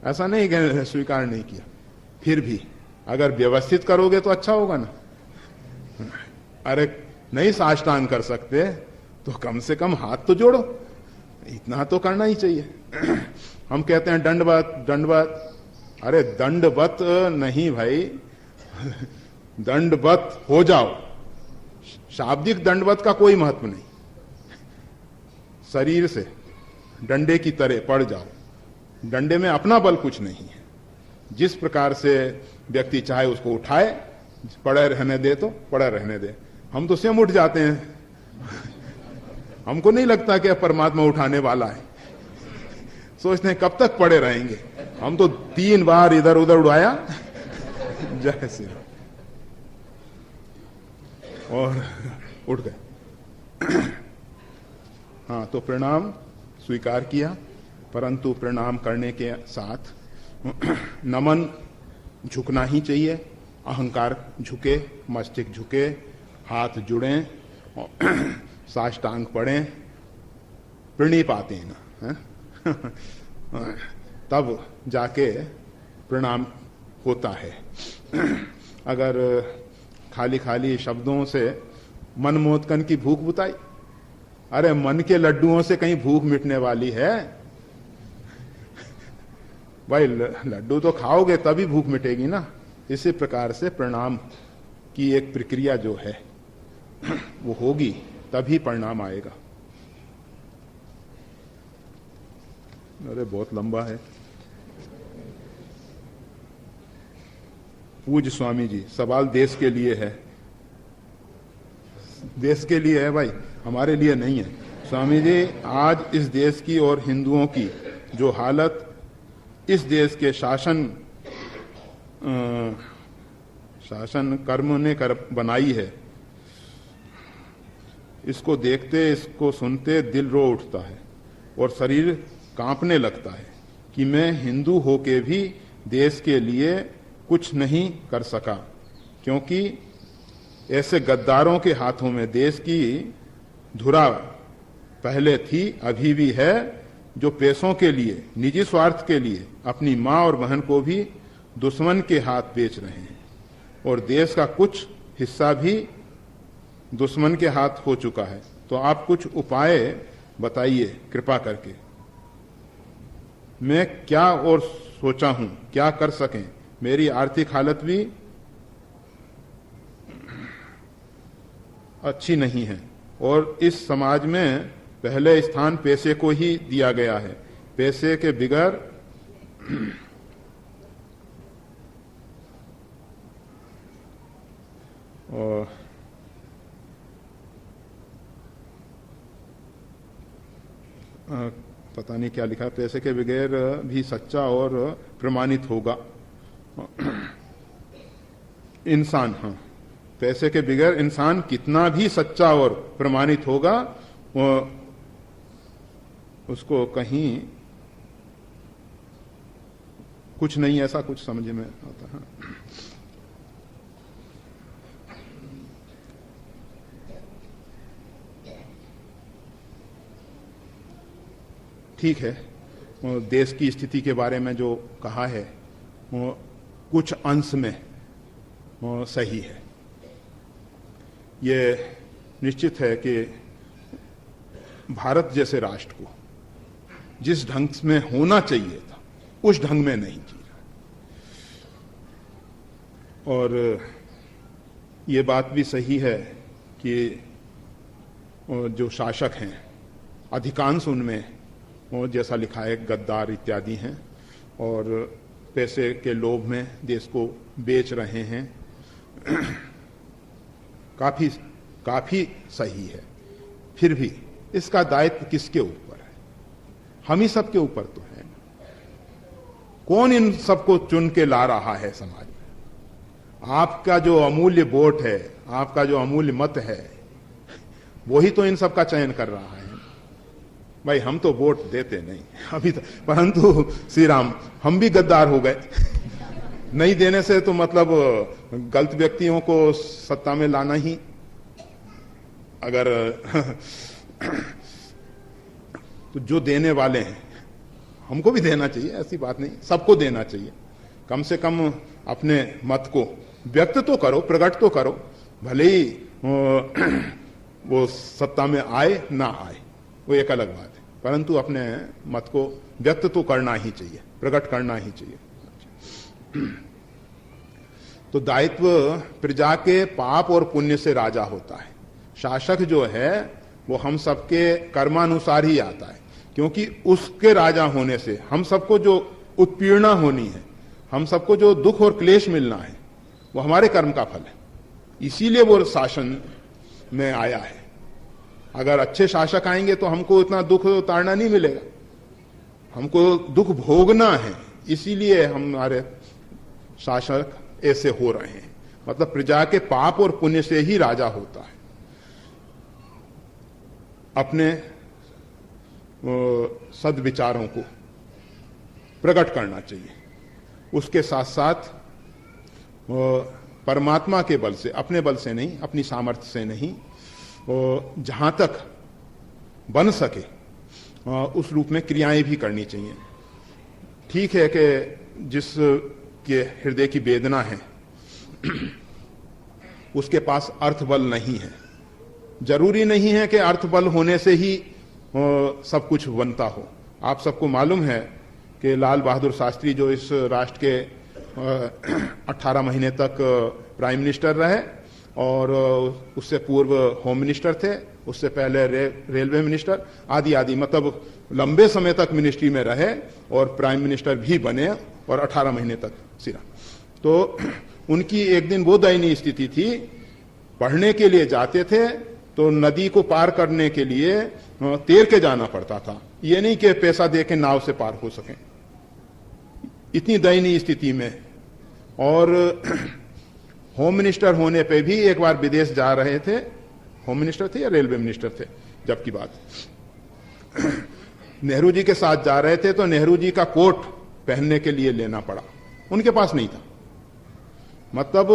ऐसा नहीं कि स्वीकार नहीं किया, फिर भी अगर व्यवस्थित करोगे तो अच्छा होगा ना। अरे नहीं साष्टांग कर सकते तो कम से कम हाथ तो जोड़ो, इतना तो करना ही चाहिए। हम कहते हैं दंडवत दंडवत, अरे दंडवत नहीं भाई, दंडवत हो जाओ। शाब्दिक दंडवत का कोई महत्व नहीं, शरीर से डंडे की तरह पड़ जाओ। डंडे में अपना बल कुछ नहीं है। जिस प्रकार से व्यक्ति चाहे उसको उठाए, पड़े रहने दे तो पड़े रहने दे। हम तो स्वयं उठ जाते हैं, हमको नहीं लगता कि परमात्मा उठाने वाला है। सोचते हैं कब तक पड़े रहेंगे। हम तो 3 बार इधर उधर उड़ाया। जय श्री राम। और उठ गए। हाँ, तो प्रणाम स्वीकार किया, परंतु प्रणाम करने के साथ नमन झुकना ही चाहिए। अहंकार झुके, मस्तिष्क झुके, हाथ जुड़ें, साष्टांग पड़ें, प्रणिपातेन, तब जाके प्रणाम होता है। अगर खाली खाली शब्दों से मन मोदकन की भूख बुताई, अरे मन के लड्डुओं से कहीं भूख मिटने वाली है? भाई लड्डू तो खाओगे तभी भूख मिटेगी ना। इसी प्रकार से प्रणाम की एक प्रक्रिया जो है वो होगी, तभी परिणाम आएगा। अरे बहुत लंबा है। पूज्य स्वामी जी, सवाल देश के लिए है। देश के लिए है भाई, हमारे लिए नहीं है। स्वामी जी, आज इस देश की और हिंदुओं की जो हालत इस देश के शासन कर्म ने बनाई है, इसको देखते, इसको सुनते दिल रो उठता है और शरीर कांपने लगता है कि मैं हिंदू होके भी देश के लिए कुछ नहीं कर सका, क्योंकि ऐसे गद्दारों के हाथों में देश की धुरा पहले थी, अभी भी है, जो पैसों के लिए, निजी स्वार्थ के लिए अपनी मां और बहन को भी दुश्मन के हाथ बेच रहे हैं, और देश का कुछ हिस्सा भी दुश्मन के हाथ हो चुका है। तो आप कुछ उपाय बताइए कृपा करके। मैं क्या और सोचा हूं, क्या कर सकें? मेरी आर्थिक हालत भी अच्छी नहीं है, और इस समाज में पहले स्थान पैसे को ही दिया गया है। पैसे के बिगैर और पता नहीं क्या लिखा, पैसे के बगैर भी सच्चा और प्रमाणित होगा इंसान। हाँ, पैसे के बगैर इंसान कितना भी सच्चा और प्रमाणित होगा, वो उसको कहीं कुछ नहीं, ऐसा कुछ समझ में आता है। ठीक है, देश की स्थिति के बारे में जो कहा है वो कुछ अंश में सही है। ये निश्चित है कि भारत जैसे राष्ट्र को जिस ढंग में होना चाहिए था उस ढंग में नहीं जी रहा। और ये बात भी सही है कि जो शासक हैं अधिकांश उनमें जैसा लिखा है गद्दार इत्यादि हैं, और पैसे के लोभ में देश को बेच रहे हैं। काफी सही है। फिर भी इसका दायित्व किसके ऊपर है? हम ही सबके ऊपर तो है। कौन इन सबको चुन के ला रहा है समाज में? आपका जो अमूल्य वोट है, आपका जो अमूल्य मत है, वही तो इन सब का चयन कर रहा है। भाई हम तो वोट देते नहीं अभी तो, परंतु श्री राम हम भी गद्दार हो गए। नहीं देने से तो मतलब गलत व्यक्तियों को सत्ता में लाना ही, अगर तो जो देने वाले हैं हमको भी देना चाहिए, ऐसी बात नहीं, सबको देना चाहिए। कम से कम अपने मत को व्यक्त तो करो, प्रकट तो करो, भले ही वो सत्ता में आए ना आए, वो एक अलग बात है, परंतु अपने मत को व्यक्त तो करना ही चाहिए, प्रकट करना ही चाहिए। तो दायित्व प्रजा के पाप और पुण्य से राजा होता है। शासक जो है वो हम सबके कर्मानुसार ही आता है, क्योंकि उसके राजा होने से हम सबको जो उत्पीड़ना होनी है, हम सबको जो दुख और क्लेश मिलना है, वो हमारे कर्म का फल है। इसीलिए वो शासन में आया है। अगर अच्छे शासक आएंगे तो हमको इतना दुख उतारना नहीं मिलेगा, हमको दुख भोगना है, इसीलिए हमारे शासक ऐसे हो रहे हैं। मतलब प्रजा के पाप और पुण्य से ही राजा होता है। अपने सद्विचारों को प्रकट करना चाहिए। उसके साथ साथ परमात्मा के बल से, अपने बल से नहीं, अपनी सामर्थ्य से नहीं, जहां तक बन सके उस रूप में क्रियाएं भी करनी चाहिए। ठीक है कि जिसके हृदय की वेदना है उसके पास अर्थबल नहीं है। जरूरी नहीं है कि अर्थबल होने से ही सब कुछ बनता हो। आप सबको मालूम है कि लाल बहादुर शास्त्री जो इस राष्ट्र के 18 महीने तक प्राइम मिनिस्टर रहे और उससे पूर्व होम मिनिस्टर थे, उससे पहले रेलवे मिनिस्टर आदि आदि, मतलब लंबे समय तक मिनिस्ट्री में रहे और प्राइम मिनिस्टर भी बने और 18 महीने तक सिरा। तो उनकी एक दिन वो दयनीय स्थिति थी, पढ़ने के लिए जाते थे तो नदी को पार करने के लिए तैर के जाना पड़ता था, ये नहीं कि पैसा दे के नाव से पार हो सके। इतनी दयनीय स्थिति में, और होम मिनिस्टर होने पे भी एक बार विदेश जा रहे थे, होम मिनिस्टर थे या रेलवे मिनिस्टर थे जब की बात, नेहरू जी के साथ जा रहे थे तो नेहरू जी का कोट पहनने के लिए लेना पड़ा, उनके पास नहीं था। मतलब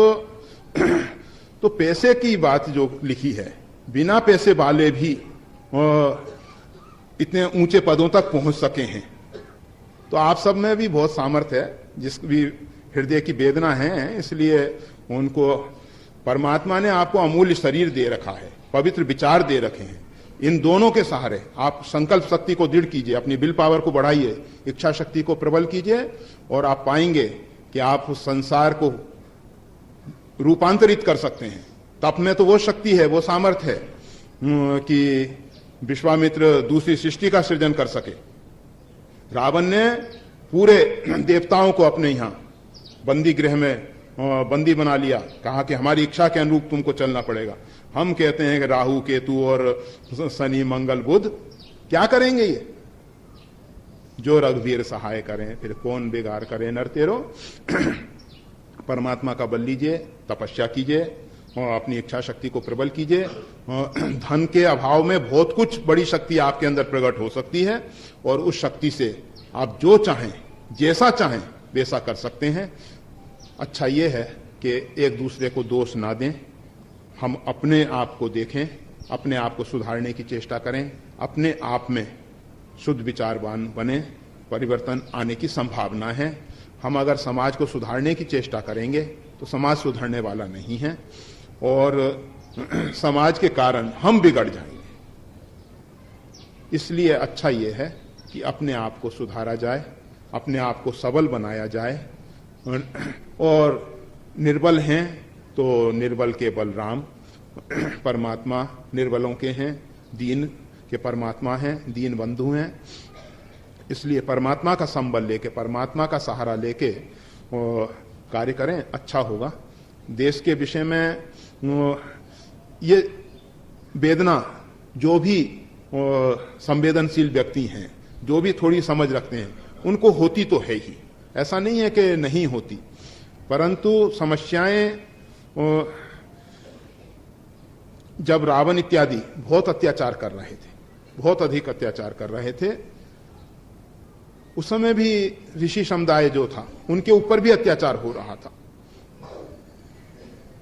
तो पैसे की बात जो लिखी है, बिना पैसे वाले भी इतने ऊंचे पदों तक पहुंच सके हैं। तो आप सब में भी बहुत सामर्थ्य है, जिस भी हृदय की वेदना है, इसलिए उनको परमात्मा ने आपको अमूल्य शरीर दे रखा है, पवित्र विचार दे रखे हैं। इन दोनों के सहारे आप संकल्प शक्ति को दृढ़ कीजिए, अपनी विल पावर को बढ़ाइए, इच्छा शक्ति को प्रबल कीजिए और आप पाएंगे कि आप संसार को रूपांतरित कर सकते हैं। तप में तो वो शक्ति है, वो सामर्थ्य है कि विश्वामित्र दूसरी सृष्टि का सृजन कर सके। रावण ने पूरे देवताओं को अपने यहां बंदी गृह में बंदी बना लिया, कहा कि हमारी इच्छा के अनुरूप तुमको चलना पड़ेगा। हम कहते हैं कि राहु केतु और शनि मंगल बुध क्या करेंगे ये? जो रघुवीर सहाय करें, फिर कौन बिगाड़ करे नर तेरो। परमात्मा का बल लीजिए, तपस्या कीजिए और अपनी इच्छा शक्ति को प्रबल कीजिए। धन के अभाव में बहुत कुछ बड़ी शक्ति आपके अंदर प्रकट हो सकती है और उस शक्ति से आप जो चाहें, जैसा चाहें वैसा कर सकते हैं। अच्छा ये है कि एक दूसरे को दोष ना दें, हम अपने आप को देखें, अपने आप को सुधारने की चेष्टा करें, अपने आप में शुद्ध विचारवान बने, परिवर्तन आने की संभावना है। हम अगर समाज को सुधारने की चेष्टा करेंगे तो समाज सुधरने वाला नहीं है और समाज के कारण हम बिगड़ जाएंगे। इसलिए अच्छा ये है कि अपने आप को सुधारा जाए, अपने आप को सबल बनाया जाए और निर्बल हैं तो निर्बल के बलराम, परमात्मा निर्बलों के हैं, दीन के परमात्मा हैं, दीन बंधु हैं। इसलिए परमात्मा का संबल लेके, परमात्मा का सहारा लेके कार्य करें, अच्छा होगा। देश के विषय में ये वेदना जो भी संवेदनशील व्यक्ति हैं, जो भी थोड़ी समझ रखते हैं, उनको होती तो है ही, ऐसा नहीं है कि नहीं होती, परंतु समस्याएं जब रावण इत्यादि बहुत अत्याचार कर रहे थे, बहुत अधिक अत्याचार कर रहे थे, उस समय भी ऋषि समुदाय जो था उनके ऊपर भी अत्याचार हो रहा था,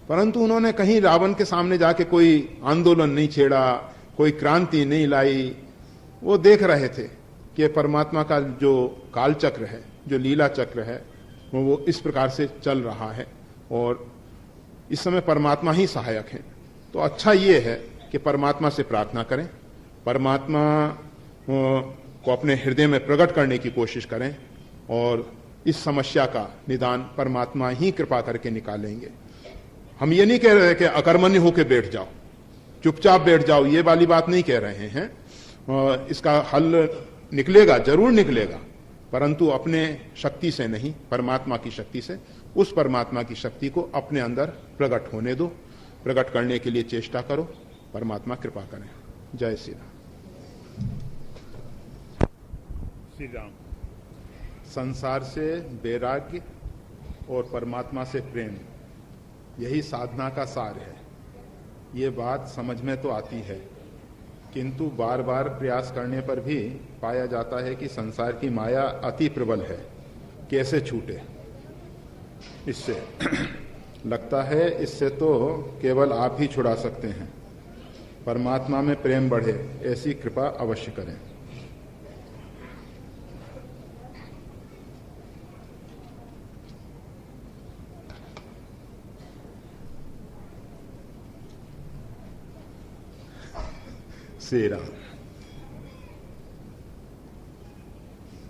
परंतु उन्होंने कहीं रावण के सामने जाके कोई आंदोलन नहीं छेड़ा, कोई क्रांति नहीं लाई। वो देख रहे थे कि परमात्मा का जो काल चक्र है, जो लीला चक्र है, वो इस प्रकार से चल रहा है और इस समय परमात्मा ही सहायक है। तो अच्छा ये है कि परमात्मा से प्रार्थना करें, परमात्मा को अपने हृदय में प्रकट करने की कोशिश करें और इस समस्या का निदान परमात्मा ही कृपा करके निकालेंगे। हम ये नहीं कह रहे कि अकर्मण्य होकर बैठ जाओ, चुपचाप बैठ जाओ, ये वाली बात नहीं कह रहे हैं। इसका हल निकलेगा, जरूर निकलेगा, परंतु अपने शक्ति से नहीं, परमात्मा की शक्ति से। उस परमात्मा की शक्ति को अपने अंदर प्रकट होने दो, प्रकट करने के लिए चेष्टा करो, परमात्मा कृपा करें। जय श्री राम। श्री राम। संसार से वैराग्य और परमात्मा से प्रेम, यही साधना का सार है। ये बात समझ में तो आती है, किंतु बार बार प्रयास करने पर भी पाया जाता है कि संसार की माया अति प्रबल है, कैसे छूटे। इससे लगता है इससे तो केवल आप ही छुड़ा सकते हैं। परमात्मा में प्रेम बढ़े, ऐसी कृपा अवश्य करें। श्री राम।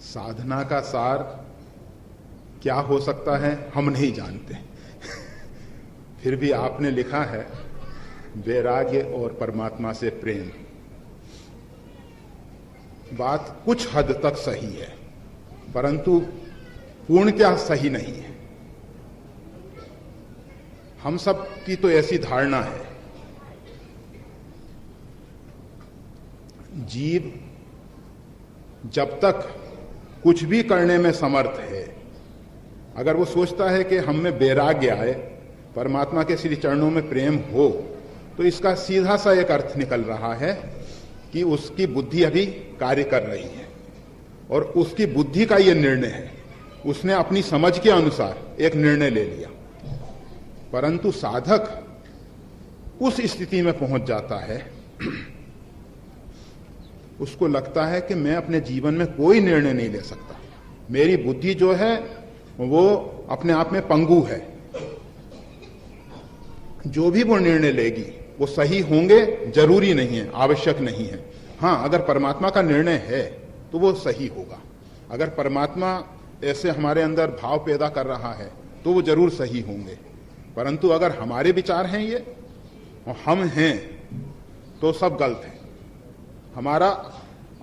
साधना का सार क्या हो सकता है हम नहीं जानते। फिर भी आपने लिखा है वैराग्य और परमात्मा से प्रेम। बात कुछ हद तक सही है, परंतु पूर्णतः सही नहीं है। हम सब की तो ऐसी धारणा है, जीव जब तक कुछ भी करने में समर्थ है, अगर वो सोचता है कि हम में वैराग्य आए, परमात्मा के श्री चरणों में प्रेम हो, तो इसका सीधा सा एक अर्थ निकल रहा है कि उसकी बुद्धि अभी कार्य कर रही है और उसकी बुद्धि का यह निर्णय है, उसने अपनी समझ के अनुसार एक निर्णय ले लिया। परंतु साधक उस स्थिति में पहुंच जाता है, उसको लगता है कि मैं अपने जीवन में कोई निर्णय नहीं ले सकता, मेरी बुद्धि जो है वो अपने आप में पंगु है, जो भी वो निर्णय लेगी वो सही होंगे जरूरी नहीं है, आवश्यक नहीं है। हाँ, अगर परमात्मा का निर्णय है तो वो सही होगा। अगर परमात्मा ऐसे हमारे अंदर भाव पैदा कर रहा है तो वो जरूर सही होंगे। परंतु अगर हमारे विचार हैं ये और हम हैं तो सब गलत है, हमारा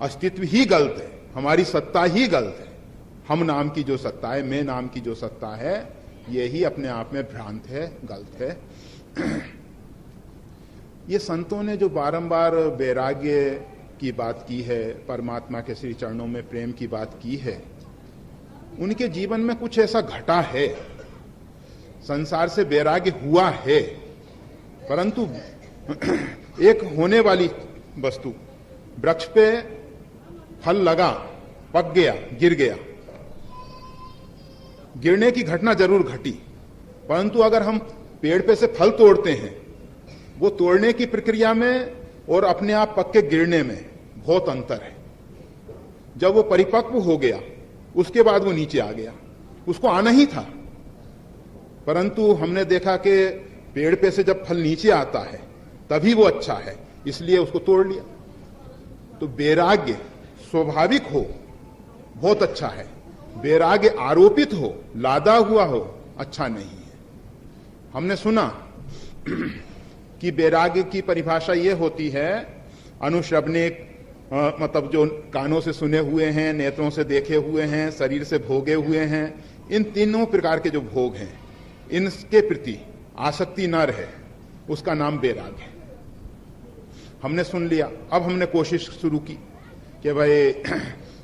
अस्तित्व ही गलत है, हमारी सत्ता ही गलत है। हम नाम की जो सत्ता है, मैं नाम की जो सत्ता है, ये ही अपने आप में भ्रांत है, गलत है। ये संतों ने जो बारंबार वैराग्य की बात की है, परमात्मा के श्री चरणों में प्रेम की बात की है, उनके जीवन में कुछ ऐसा घटा है, संसार से वैराग्य हुआ है। परंतु एक होने वाली वस्तु, वृक्ष पे फल लगा, पक गया, गिर गया, गिरने की घटना जरूर घटी। परंतु अगर हम पेड़ पे से फल तोड़ते हैं, वो तोड़ने की प्रक्रिया में और अपने आप पक के गिरने में बहुत अंतर है। जब वो परिपक्व हो गया उसके बाद वो नीचे आ गया, उसको आना ही था। परंतु हमने देखा कि पेड़ पे से जब फल नीचे आता है तभी वो अच्छा है, इसलिए उसको तोड़ लिया। तो वैराग्य स्वाभाविक हो बहुत अच्छा है, वैराग्य आरोपित हो, लादा हुआ हो, अच्छा नहीं है। हमने सुना कि वैराग्य की परिभाषा ये होती है, अनुश्रवणिक, मतलब जो कानों से सुने हुए हैं, नेत्रों से देखे हुए हैं, शरीर से भोगे हुए हैं, इन तीनों प्रकार के जो भोग हैं, इनके प्रति आसक्ति न रहे, उसका नाम वैराग्य है। हमने सुन लिया, अब हमने कोशिश शुरू की कि भाई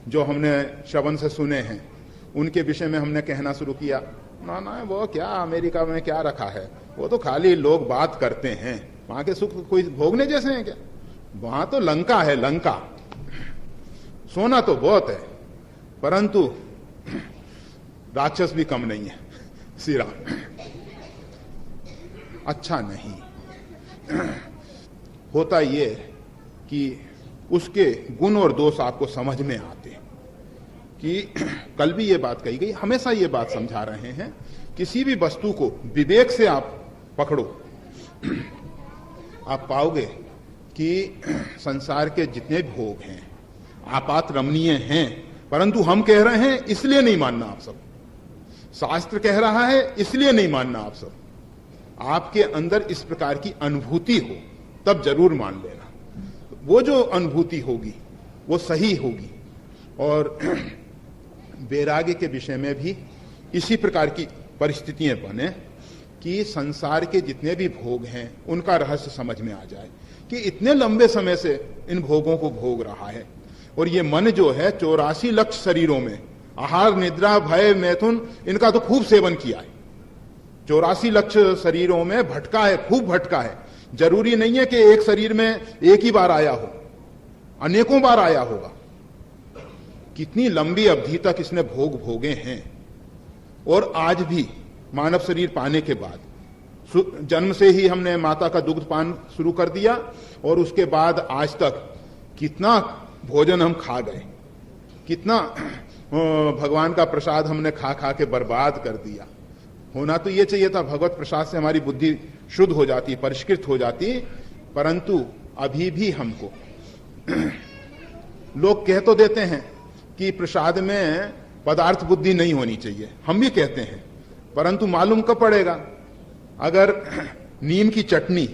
जो हमने श्रवण से सुने हैं उनके विषय में हमने कहना शुरू किया, ना ना वो क्या अमेरिका में क्या रखा है, वो तो खाली लोग बात करते हैं, वहां के सुख कोई भोगने जैसे हैं क्या, वहां तो लंका है, लंका, सोना तो बहुत है, परंतु राक्षस भी कम नहीं है। श्री राम, अच्छा नहीं। होता ये कि उसके गुण और दोष आपको समझ में आते, कि कल भी ये बात कही गई, हमेशा ये बात समझा रहे हैं, किसी भी वस्तु को विवेक से आप पकड़ो, आप पाओगे कि संसार के जितने भोग हैं आपात रमणीय हैं, परंतु हम कह रहे हैं इसलिए नहीं मानना आप सब, शास्त्र कह रहा है इसलिए नहीं मानना आप सब। आपके अंदर इस प्रकार की अनुभूति हो तब जरूर मान लेना, वो जो अनुभूति होगी वो सही होगी। और वैराग्य के विषय में भी इसी प्रकार की परिस्थितियां बने कि संसार के जितने भी भोग हैं उनका रहस्य समझ में आ जाए कि इतने लंबे समय से इन भोगों को भोग रहा है, और ये मन जो है 84 लाख शरीरों में आहार, निद्रा, भय, मैथुन, इनका तो खूब सेवन किया है। 84 लाख शरीरों में भटका है, खूब भटका है। जरूरी नहीं है कि एक शरीर में एक ही बार आया हो, अनेकों बार आया होगा। कितनी लंबी अवधि तक इसने भोग भोगे हैं, और आज भी मानव शरीर पाने के बाद जन्म से ही हमने माता का दुग्ध पान शुरू कर दिया, और उसके बाद आज तक कितना भोजन हम खा गए, कितना भगवान का प्रसाद हमने खा खा के बर्बाद कर दिया। होना तो ये चाहिए था, भगवत प्रसाद से हमारी बुद्धि शुद्ध हो जाती, परिष्कृत हो जाती, परंतु अभी भी हमको लोग कह तो देते हैं कि प्रसाद में पदार्थ बुद्धि नहीं होनी चाहिए, हम भी कहते हैं, परंतु मालूम कब पड़ेगा? अगर नीम की चटनी,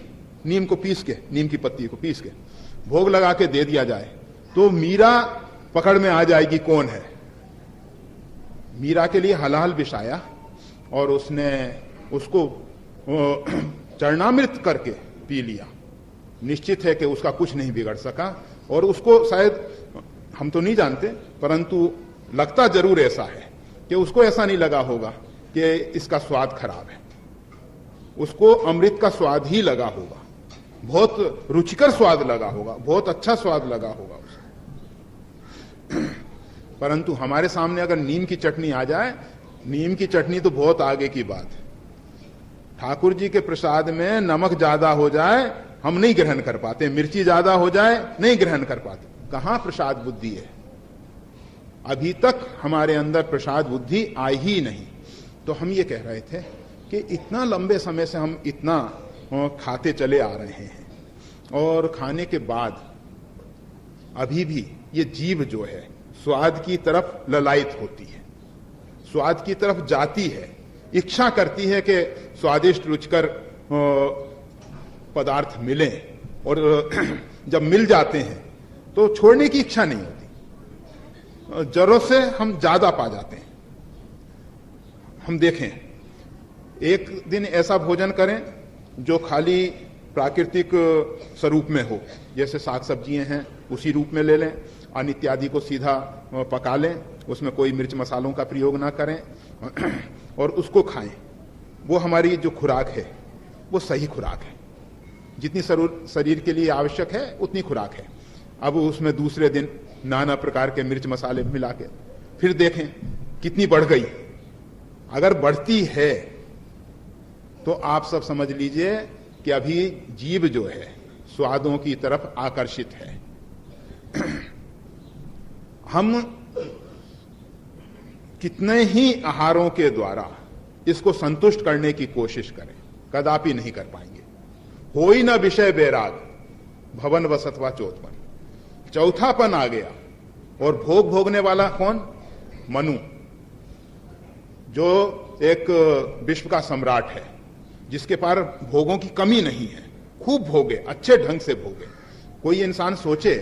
नीम को पीस के, नीम की पत्ती को पीस के भोग लगा के दे दिया जाए तो मीरा पकड़ में आ जाएगी कौन है। मीरा के लिए हलाल बिछाया और उसने उसको चरणामृत करके पी लिया, निश्चित है कि उसका कुछ नहीं बिगड़ सका। और उसको शायद, हम तो नहीं जानते, परंतु लगता जरूर ऐसा है कि उसको ऐसा नहीं लगा होगा कि इसका स्वाद खराब है, उसको अमृत का स्वाद ही लगा होगा, बहुत रुचिकर स्वाद लगा होगा, बहुत अच्छा स्वाद लगा होगा उसको। परंतु हमारे सामने अगर नीम की चटनी आ जाए, नीम की चटनी तो बहुत आगे की बात है, ठाकुर जी के प्रसाद में नमक ज्यादा हो जाए हम नहीं ग्रहण कर पाते, मिर्ची ज्यादा हो जाए नहीं ग्रहण कर पाते। कहां प्रसाद बुद्धि है? अभी तक हमारे अंदर प्रसाद बुद्धि आई ही नहीं। तो हम ये कह रहे थे कि इतना लंबे समय से हम इतना खाते चले आ रहे हैं, और खाने के बाद अभी भी ये जीभ जो है स्वाद की तरफ ललायित होती है, स्वाद की तरफ जाती है, इच्छा करती है कि स्वादिष्ट रुचिकर पदार्थ मिले, और जब मिल जाते हैं तो छोड़ने की इच्छा नहीं होती, जरूरत से हम ज्यादा पा जाते हैं। हम देखें, एक दिन ऐसा भोजन करें जो खाली प्राकृतिक स्वरूप में हो, जैसे साग सब्जियां हैं उसी रूप में ले लें, अन्न इत्यादि को सीधा पका लें, उसमें कोई मिर्च मसालों का प्रयोग ना करें और उसको खाएं। वो हमारी जो खुराक है वो सही खुराक है, जितनी शरीर के लिए आवश्यक है उतनी खुराक है। अब उसमें दूसरे दिन नाना प्रकार के मिर्च मसाले मिला के फिर देखें कितनी बढ़ गई। अगर बढ़ती है तो आप सब समझ लीजिए कि अभी जीभ जो है स्वादों की तरफ आकर्षित है। हम कितने ही आहारों के द्वारा इसको संतुष्ट करने की कोशिश करें, कदापि नहीं कर पाएंगे। होई न विषय बैराग, भवन वसतवा चौथपन, चौथापन आ गया। और भोग भोगने वाला कौन? मनु, जो एक विश्व का सम्राट है, जिसके पास भोगों की कमी नहीं है, खूब भोगे, अच्छे ढंग से भोगे। कोई इंसान सोचे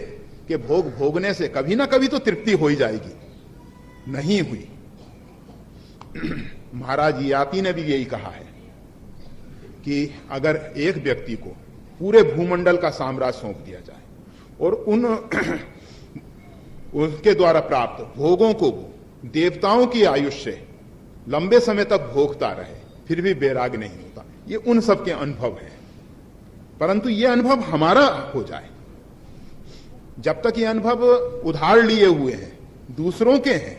कि भोग भोगने से कभी ना कभी तो तृप्ति हो ही जाएगी, नहीं हुई। महाराज याति ने भी यही कहा है कि अगर एक व्यक्ति को पूरे भूमंडल का साम्राज्य सौंप दिया जाए और उनके द्वारा प्राप्त भोगों को देवताओं की आयुष से लंबे समय तक भोगता रहे, फिर भी बैराग नहीं होता। ये उन सब के अनुभव है, परंतु ये अनुभव हमारा हो जाए। जब तक ये अनुभव उधार लिए हुए हैं, दूसरों के हैं,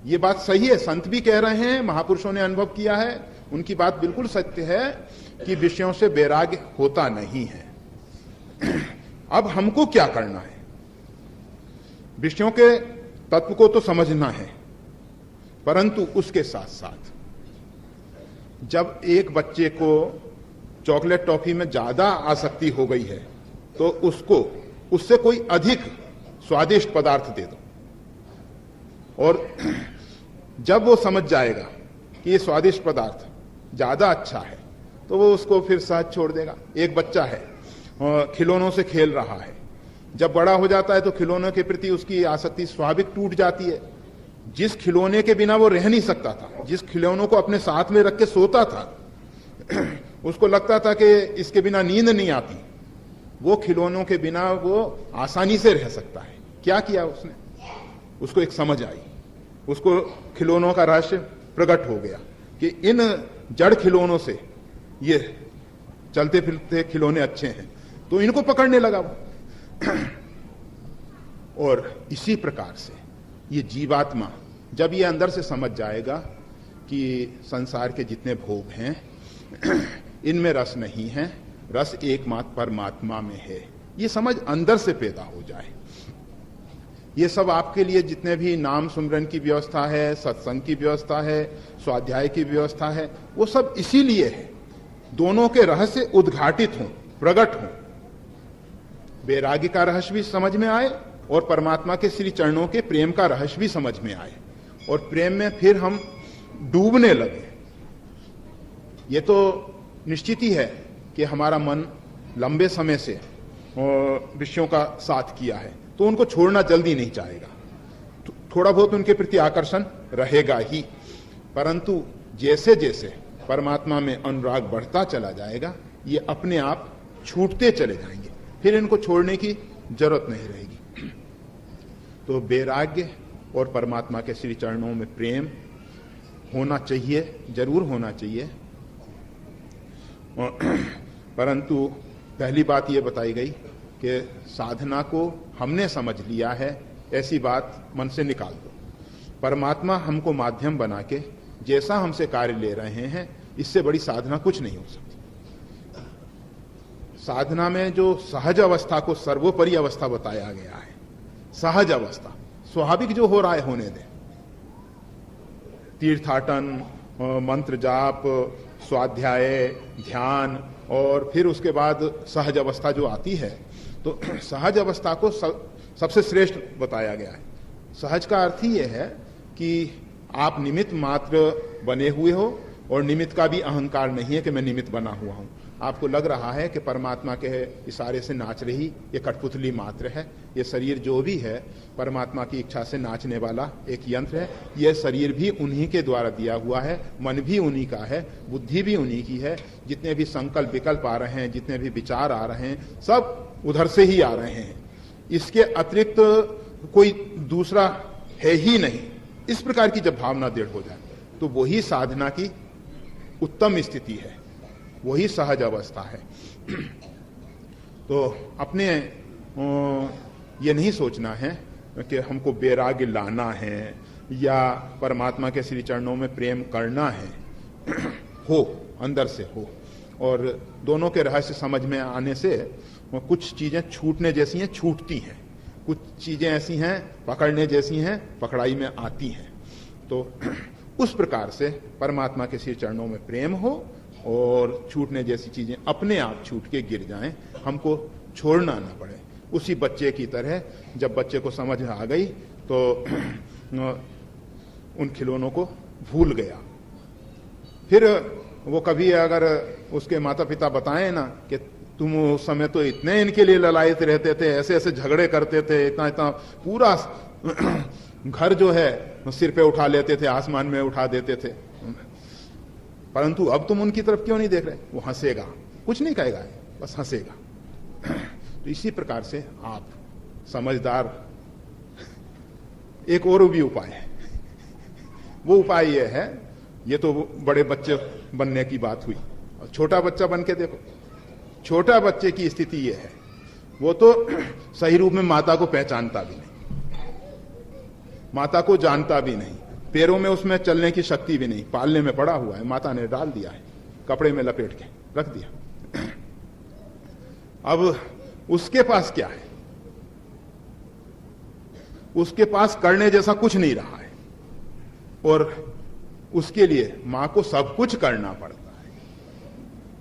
ये बात सही है, संत भी कह रहे हैं, महापुरुषों ने अनुभव किया है, उनकी बात बिल्कुल सत्य है कि विषयों से बैराग्य होता नहीं है। अब हमको क्या करना है? विषयों के तत्व को तो समझना है, परंतु उसके साथ साथ जब एक बच्चे को चॉकलेट टॉफी में ज्यादा आसक्ति हो गई है तो उसको उससे कोई अधिक स्वादिष्ट पदार्थ दे दो, और जब वो समझ जाएगा कि ये स्वादिष्ट पदार्थ ज्यादा अच्छा है तो वो उसको फिर साथ छोड़ देगा। एक बच्चा है, खिलौनों से खेल रहा है, जब बड़ा हो जाता है तो खिलौनों के प्रति उसकी आसक्ति स्वाभाविक टूट जाती है। जिस खिलौने के बिना वो रह नहीं सकता था, जिस खिलौनों को अपने साथ में रख के सोता था, उसको लगता था कि इसके बिना नींद नहीं आती, वो खिलौनों के बिना वो आसानी से रह सकता है। क्या किया उसने? उसको एक समझ आई, उसको खिलौनों का रहस्य प्रकट हो गया कि इन जड़ खिलौनों से ये चलते फिरते खिलौने अच्छे हैं, तो इनको पकड़ने लगा वो। और इसी प्रकार से ये जीवात्मा जब ये अंदर से समझ जाएगा कि संसार के जितने भोग हैं इनमें रस नहीं है, रस एकमात्र परमात्मा में है, ये समझ अंदर से पैदा हो जाए। ये सब आपके लिए जितने भी नाम सुमरन की व्यवस्था है, सत्संग की व्यवस्था है, स्वाध्याय की व्यवस्था है, वो सब इसीलिए है, दोनों के रहस्य उद्घाटित हों, प्रकट हों, वैराग्य का रहस्य भी समझ में आए और परमात्मा के श्री चरणों के प्रेम का रहस्य भी समझ में आए, और प्रेम में फिर हम डूबने लगे। ये तो निश्चित ही है कि हमारा मन लंबे समय से विषयों का साथ किया है, तो उनको छोड़ना जल्दी नहीं चाहेगा, थोड़ा बहुत उनके प्रति आकर्षण रहेगा ही, परंतु जैसे जैसे परमात्मा में अनुराग बढ़ता चला जाएगा ये अपने आप छूटते चले जाएंगे, फिर इनको छोड़ने की जरूरत नहीं रहेगी। तो वैराग्य और परमात्मा के श्री चरणों में प्रेम होना चाहिए, जरूर होना चाहिए। परंतु पहली बात यह बताई गई कि साधना को हमने समझ लिया है, ऐसी बात मन से निकाल दो। परमात्मा हमको माध्यम बना के जैसा हमसे कार्य ले रहे हैं, इससे बड़ी साधना कुछ नहीं हो सकती। साधना में जो सहज अवस्था को सर्वोपरि अवस्था बताया गया है, सहज अवस्था, स्वाभाविक जो हो रहा है होने दें। तीर्थाटन, मंत्र जाप, स्वाध्याय, ध्यान, और फिर उसके बाद सहज अवस्था जो आती है, तो सहज अवस्था को सबसे श्रेष्ठ बताया गया है। सहज का अर्थ ही यह है कि आप निमित्त मात्र बने हुए हो, और निमित्त का भी अहंकार नहीं है कि मैं निमित्त बना हुआ हूं। आपको लग रहा है कि परमात्मा के इशारे से नाच रही ये कठपुतली मात्र है, ये शरीर जो भी है परमात्मा की इच्छा से नाचने वाला एक यंत्र है। यह शरीर भी उन्हीं के द्वारा दिया हुआ है, मन भी उन्हीं का है, बुद्धि भी उन्हीं की है, जितने भी संकल्प विकल्प आ रहे हैं, जितने भी विचार आ रहे हैं, सब उधर से ही आ रहे हैं, इसके अतिरिक्त कोई दूसरा है ही नहीं। इस प्रकार की जब भावना दृढ़ हो जाए तो वही साधना की उत्तम स्थिति है, वही सहज अवस्था है। तो अपने ये नहीं सोचना है कि हमको वैराग्य लाना है या परमात्मा के श्री चरणों में प्रेम करना है, हो अंदर से हो, और दोनों के रहस्य समझ में आने से कुछ चीजें छूटने जैसी हैं, छूटती हैं, कुछ चीजें ऐसी हैं पकड़ने जैसी हैं, पकड़ाई में आती हैं। तो उस प्रकार से परमात्मा के श्री चरणों में प्रेम हो और छूटने जैसी चीजें अपने आप छूट के गिर जाएं, हमको छोड़ना ना पड़े। उसी बच्चे की तरह जब बच्चे को समझ आ गई तो उन खिलौनों को भूल गया। फिर वो कभी अगर उसके माता पिता बताएं ना कि तुम उस समय तो इतने इनके लिए ललायत रहते थे, ऐसे ऐसे झगड़े करते थे, इतना इतना पूरा घर जो है सिर पे उठा लेते थे, आसमान में उठा देते थे, परंतु अब तुम उनकी तरफ क्यों नहीं देख रहे? वो हंसेगा, कुछ नहीं कहेगा, बस हंसेगा। तो इसी प्रकार से आप समझदार, एक और भी उपाय है। वो उपाय ये है, ये तो बड़े बच्चे बनने की बात हुई, और छोटा बच्चा बन के देखो। छोटा बच्चे की स्थिति ये है, वो तो सही रूप में माता को पहचानता भी नहीं, माता को जानता भी नहीं, पैरों में उसमें चलने की शक्ति भी नहीं, पालने में पड़ा हुआ है, माता ने डाल दिया है, कपड़े में लपेट के रख दिया। अब उसके पास क्या है? उसके पास करने जैसा कुछ नहीं रहा है, और उसके लिए मां को सब कुछ करना पड़ता है,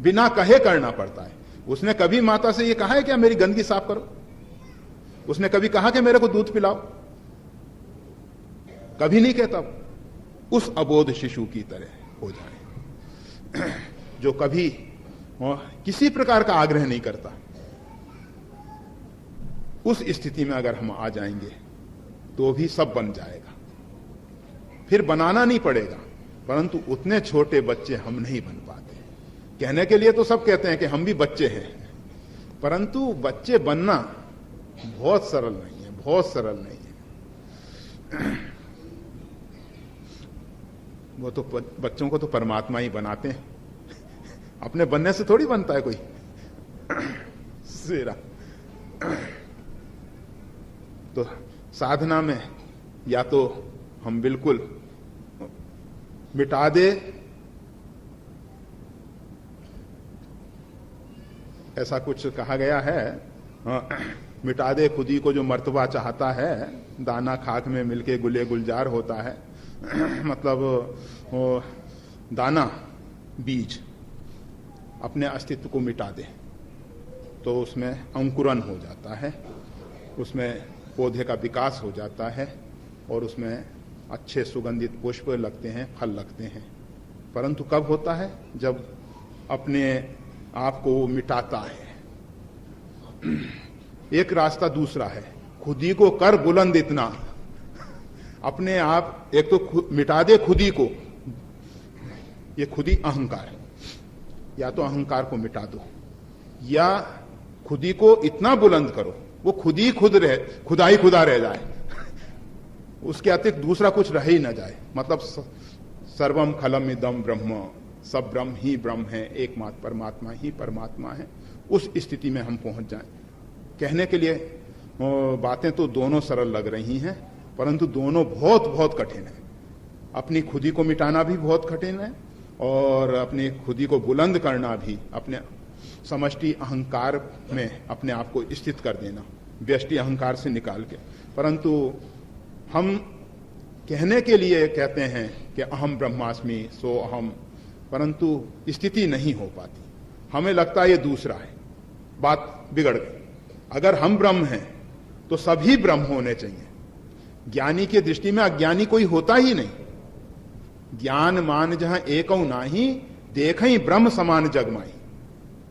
बिना कहे करना पड़ता है। उसने कभी माता से ये कहा है क्या मेरी गंदगी साफ करो? उसने कभी कहा कि मेरे को दूध पिलाओ? कभी नहीं कहता। उस अबोध शिशु की तरह हो जाए जो कभी किसी प्रकार का आग्रह नहीं करता। उस स्थिति में अगर हम आ जाएंगे तो भी सब बन जाएगा, फिर बनाना नहीं पड़ेगा। परंतु उतने छोटे बच्चे हम नहीं बन पाते। कहने के लिए तो सब कहते हैं कि हम भी बच्चे हैं, परंतु बच्चे बनना बहुत सरल नहीं है, बहुत सरल नहीं है। वो तो बच्चों को तो परमात्मा ही बनाते हैं, अपने बनने से थोड़ी बनता है कोई। सेरा तो साधना में या तो हम बिल्कुल मिटा दे, ऐसा कुछ कहा गया है, मिटा दे खुदी को जो मर्तबा चाहता है, दाना खाक में मिलके गुले गुलजार होता है। मतलब वो दाना बीज अपने अस्तित्व को मिटा दे तो उसमें अंकुरन हो जाता है, उसमें पौधे का विकास हो जाता है और उसमें अच्छे सुगंधित पुष्प लगते हैं, फल लगते हैं। परंतु कब होता है? जब अपने आप को वो मिटाता है। एक रास्ता दूसरा है, खुदी को कर बुलंद इतना, अपने आप एक तो मिटा दे खुदी को, ये खुदी अहंकार है, या तो अहंकार को मिटा दो या खुदी को इतना बुलंद करो वो खुद ही खुद रहे, खुदा ही खुदा रह जाए, उसके अतिरिक्त दूसरा कुछ रह ही ना जाए। मतलब सर्वम खलम इदम ब्रह्म, सब ब्रह्म ही ब्रह्म है, एकमात्र परमात्मा ही परमात्मा है। उस स्थिति में हम पहुंच जाएं। कहने के लिए बातें तो दोनों सरल लग रही हैं, परंतु दोनों बहुत बहुत कठिन है। अपनी खुदी को मिटाना भी बहुत कठिन है और अपनी खुदी को बुलंद करना भी, अपने समष्टि अहंकार में अपने आप को स्थित कर देना, व्यष्टि अहंकार से निकाल के। परंतु हम कहने के लिए कहते हैं कि अहम ब्रह्मास्मि सो अहम, परंतु स्थिति नहीं हो पाती। हमें लगता है ये दूसरा है, बात बिगड़ गई। अगर हम ब्रह्म हैं तो सभी ब्रह्म होने चाहिए। ज्ञानी की दृष्टि में अज्ञानी कोई होता ही नहीं। ज्ञान मान जहां एकौ नाही, देखई ब्रह्म समान जगमाई।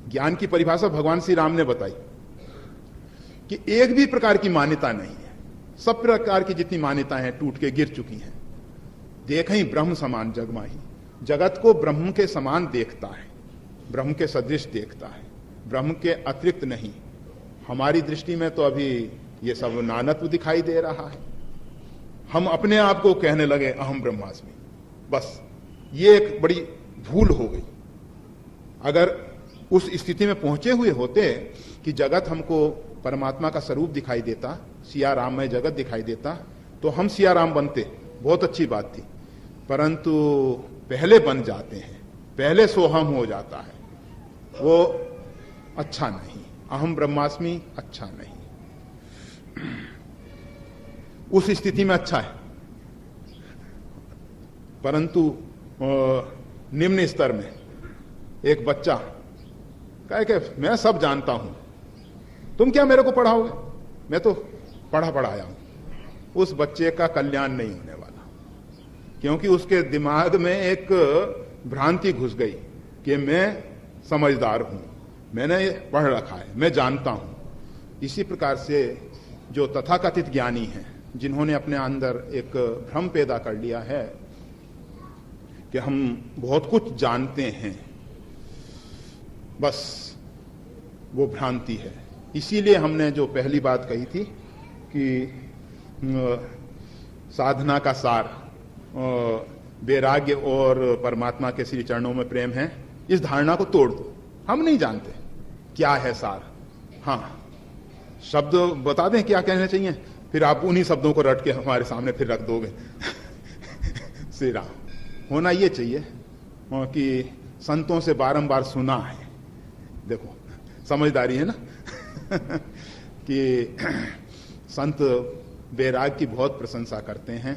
ज्ञान की परिभाषा भगवान श्री राम ने बताई कि एक भी प्रकार की मान्यता नहीं है, सब प्रकार की जितनी मान्यताएं हैं टूट के गिर चुकी हैं। देखई ब्रह्म समान जगमाही, जगत को ब्रह्म के समान देखता है, ब्रह्म के सदृश देखता है, ब्रह्म के अतिरिक्त नहीं। हमारी दृष्टि में तो अभी ये सब नानत्व दिखाई दे रहा है। हम अपने आप को कहने लगे अहम ब्रह्मास्मि, बस ये एक बड़ी भूल हो गई। अगर उस स्थिति में पहुंचे हुए होते कि जगत हमको परमात्मा का स्वरूप दिखाई देता, सिया राम में जगत दिखाई देता, तो हम सिया राम बनते, बहुत अच्छी बात थी। परंतु पहले बन जाते हैं, पहले सोहम हो जाता है, वो अच्छा नहीं। अहम ब्रह्मास्मि अच्छा नहीं। उस स्थिति में अच्छा है, परंतु निम्न स्तर में एक बच्चा कहे कि मैं सब जानता हूं, तुम क्या मेरे को पढ़ाओगे, मैं तो पढ़ा पढ़ाया हूं, उस बच्चे का कल्याण नहीं होने वाला। क्योंकि उसके दिमाग में एक भ्रांति घुस गई कि मैं समझदार हूं, मैंने पढ़ रखा है, मैं जानता हूं। इसी प्रकार से जो तथाकथित ज्ञानी हैं, जिन्होंने अपने अंदर एक भ्रम पैदा कर लिया है कि हम बहुत कुछ जानते हैं, बस वो भ्रांति है। इसीलिए हमने जो पहली बात कही थी कि साधना का सार वैराग्य और परमात्मा के श्री चरणों में प्रेम है, इस धारणा को तोड़ दो। हम नहीं जानते क्या है सार। हाँ, शब्द बता दें क्या कहने चाहिए, फिर आप उन्हीं शब्दों को रट के हमारे सामने फिर रख दोगे। श्री राम, होना ये चाहिए कि संतों से बारंबार सुना है। देखो समझदारी है ना कि संत वैराग की बहुत प्रशंसा करते हैं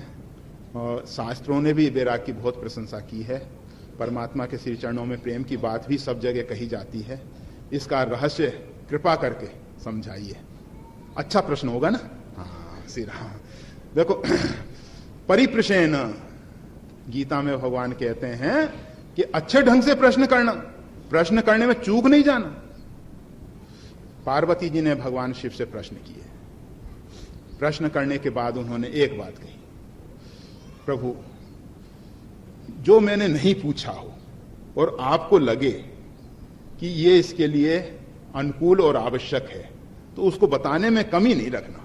और शास्त्रों ने भी वैराग की बहुत प्रशंसा की है। परमात्मा के श्री चरणों में प्रेम की बात भी सब जगह कही जाती है। इसका रहस्य कृपा करके समझाइए। अच्छा प्रश्न होगा ना? हाँ श्री राम। देखो परिप्रश्न, गीता में भगवान कहते हैं कि अच्छे ढंग से प्रश्न करना, प्रश्न करने में चूक नहीं जाना। पार्वती जी ने भगवान शिव से प्रश्न किए। प्रश्न करने के बाद उन्होंने एक बात कही, प्रभु जो मैंने नहीं पूछा हो और आपको लगे कि ये इसके लिए अनुकूल और आवश्यक है तो उसको बताने में कमी नहीं रखना।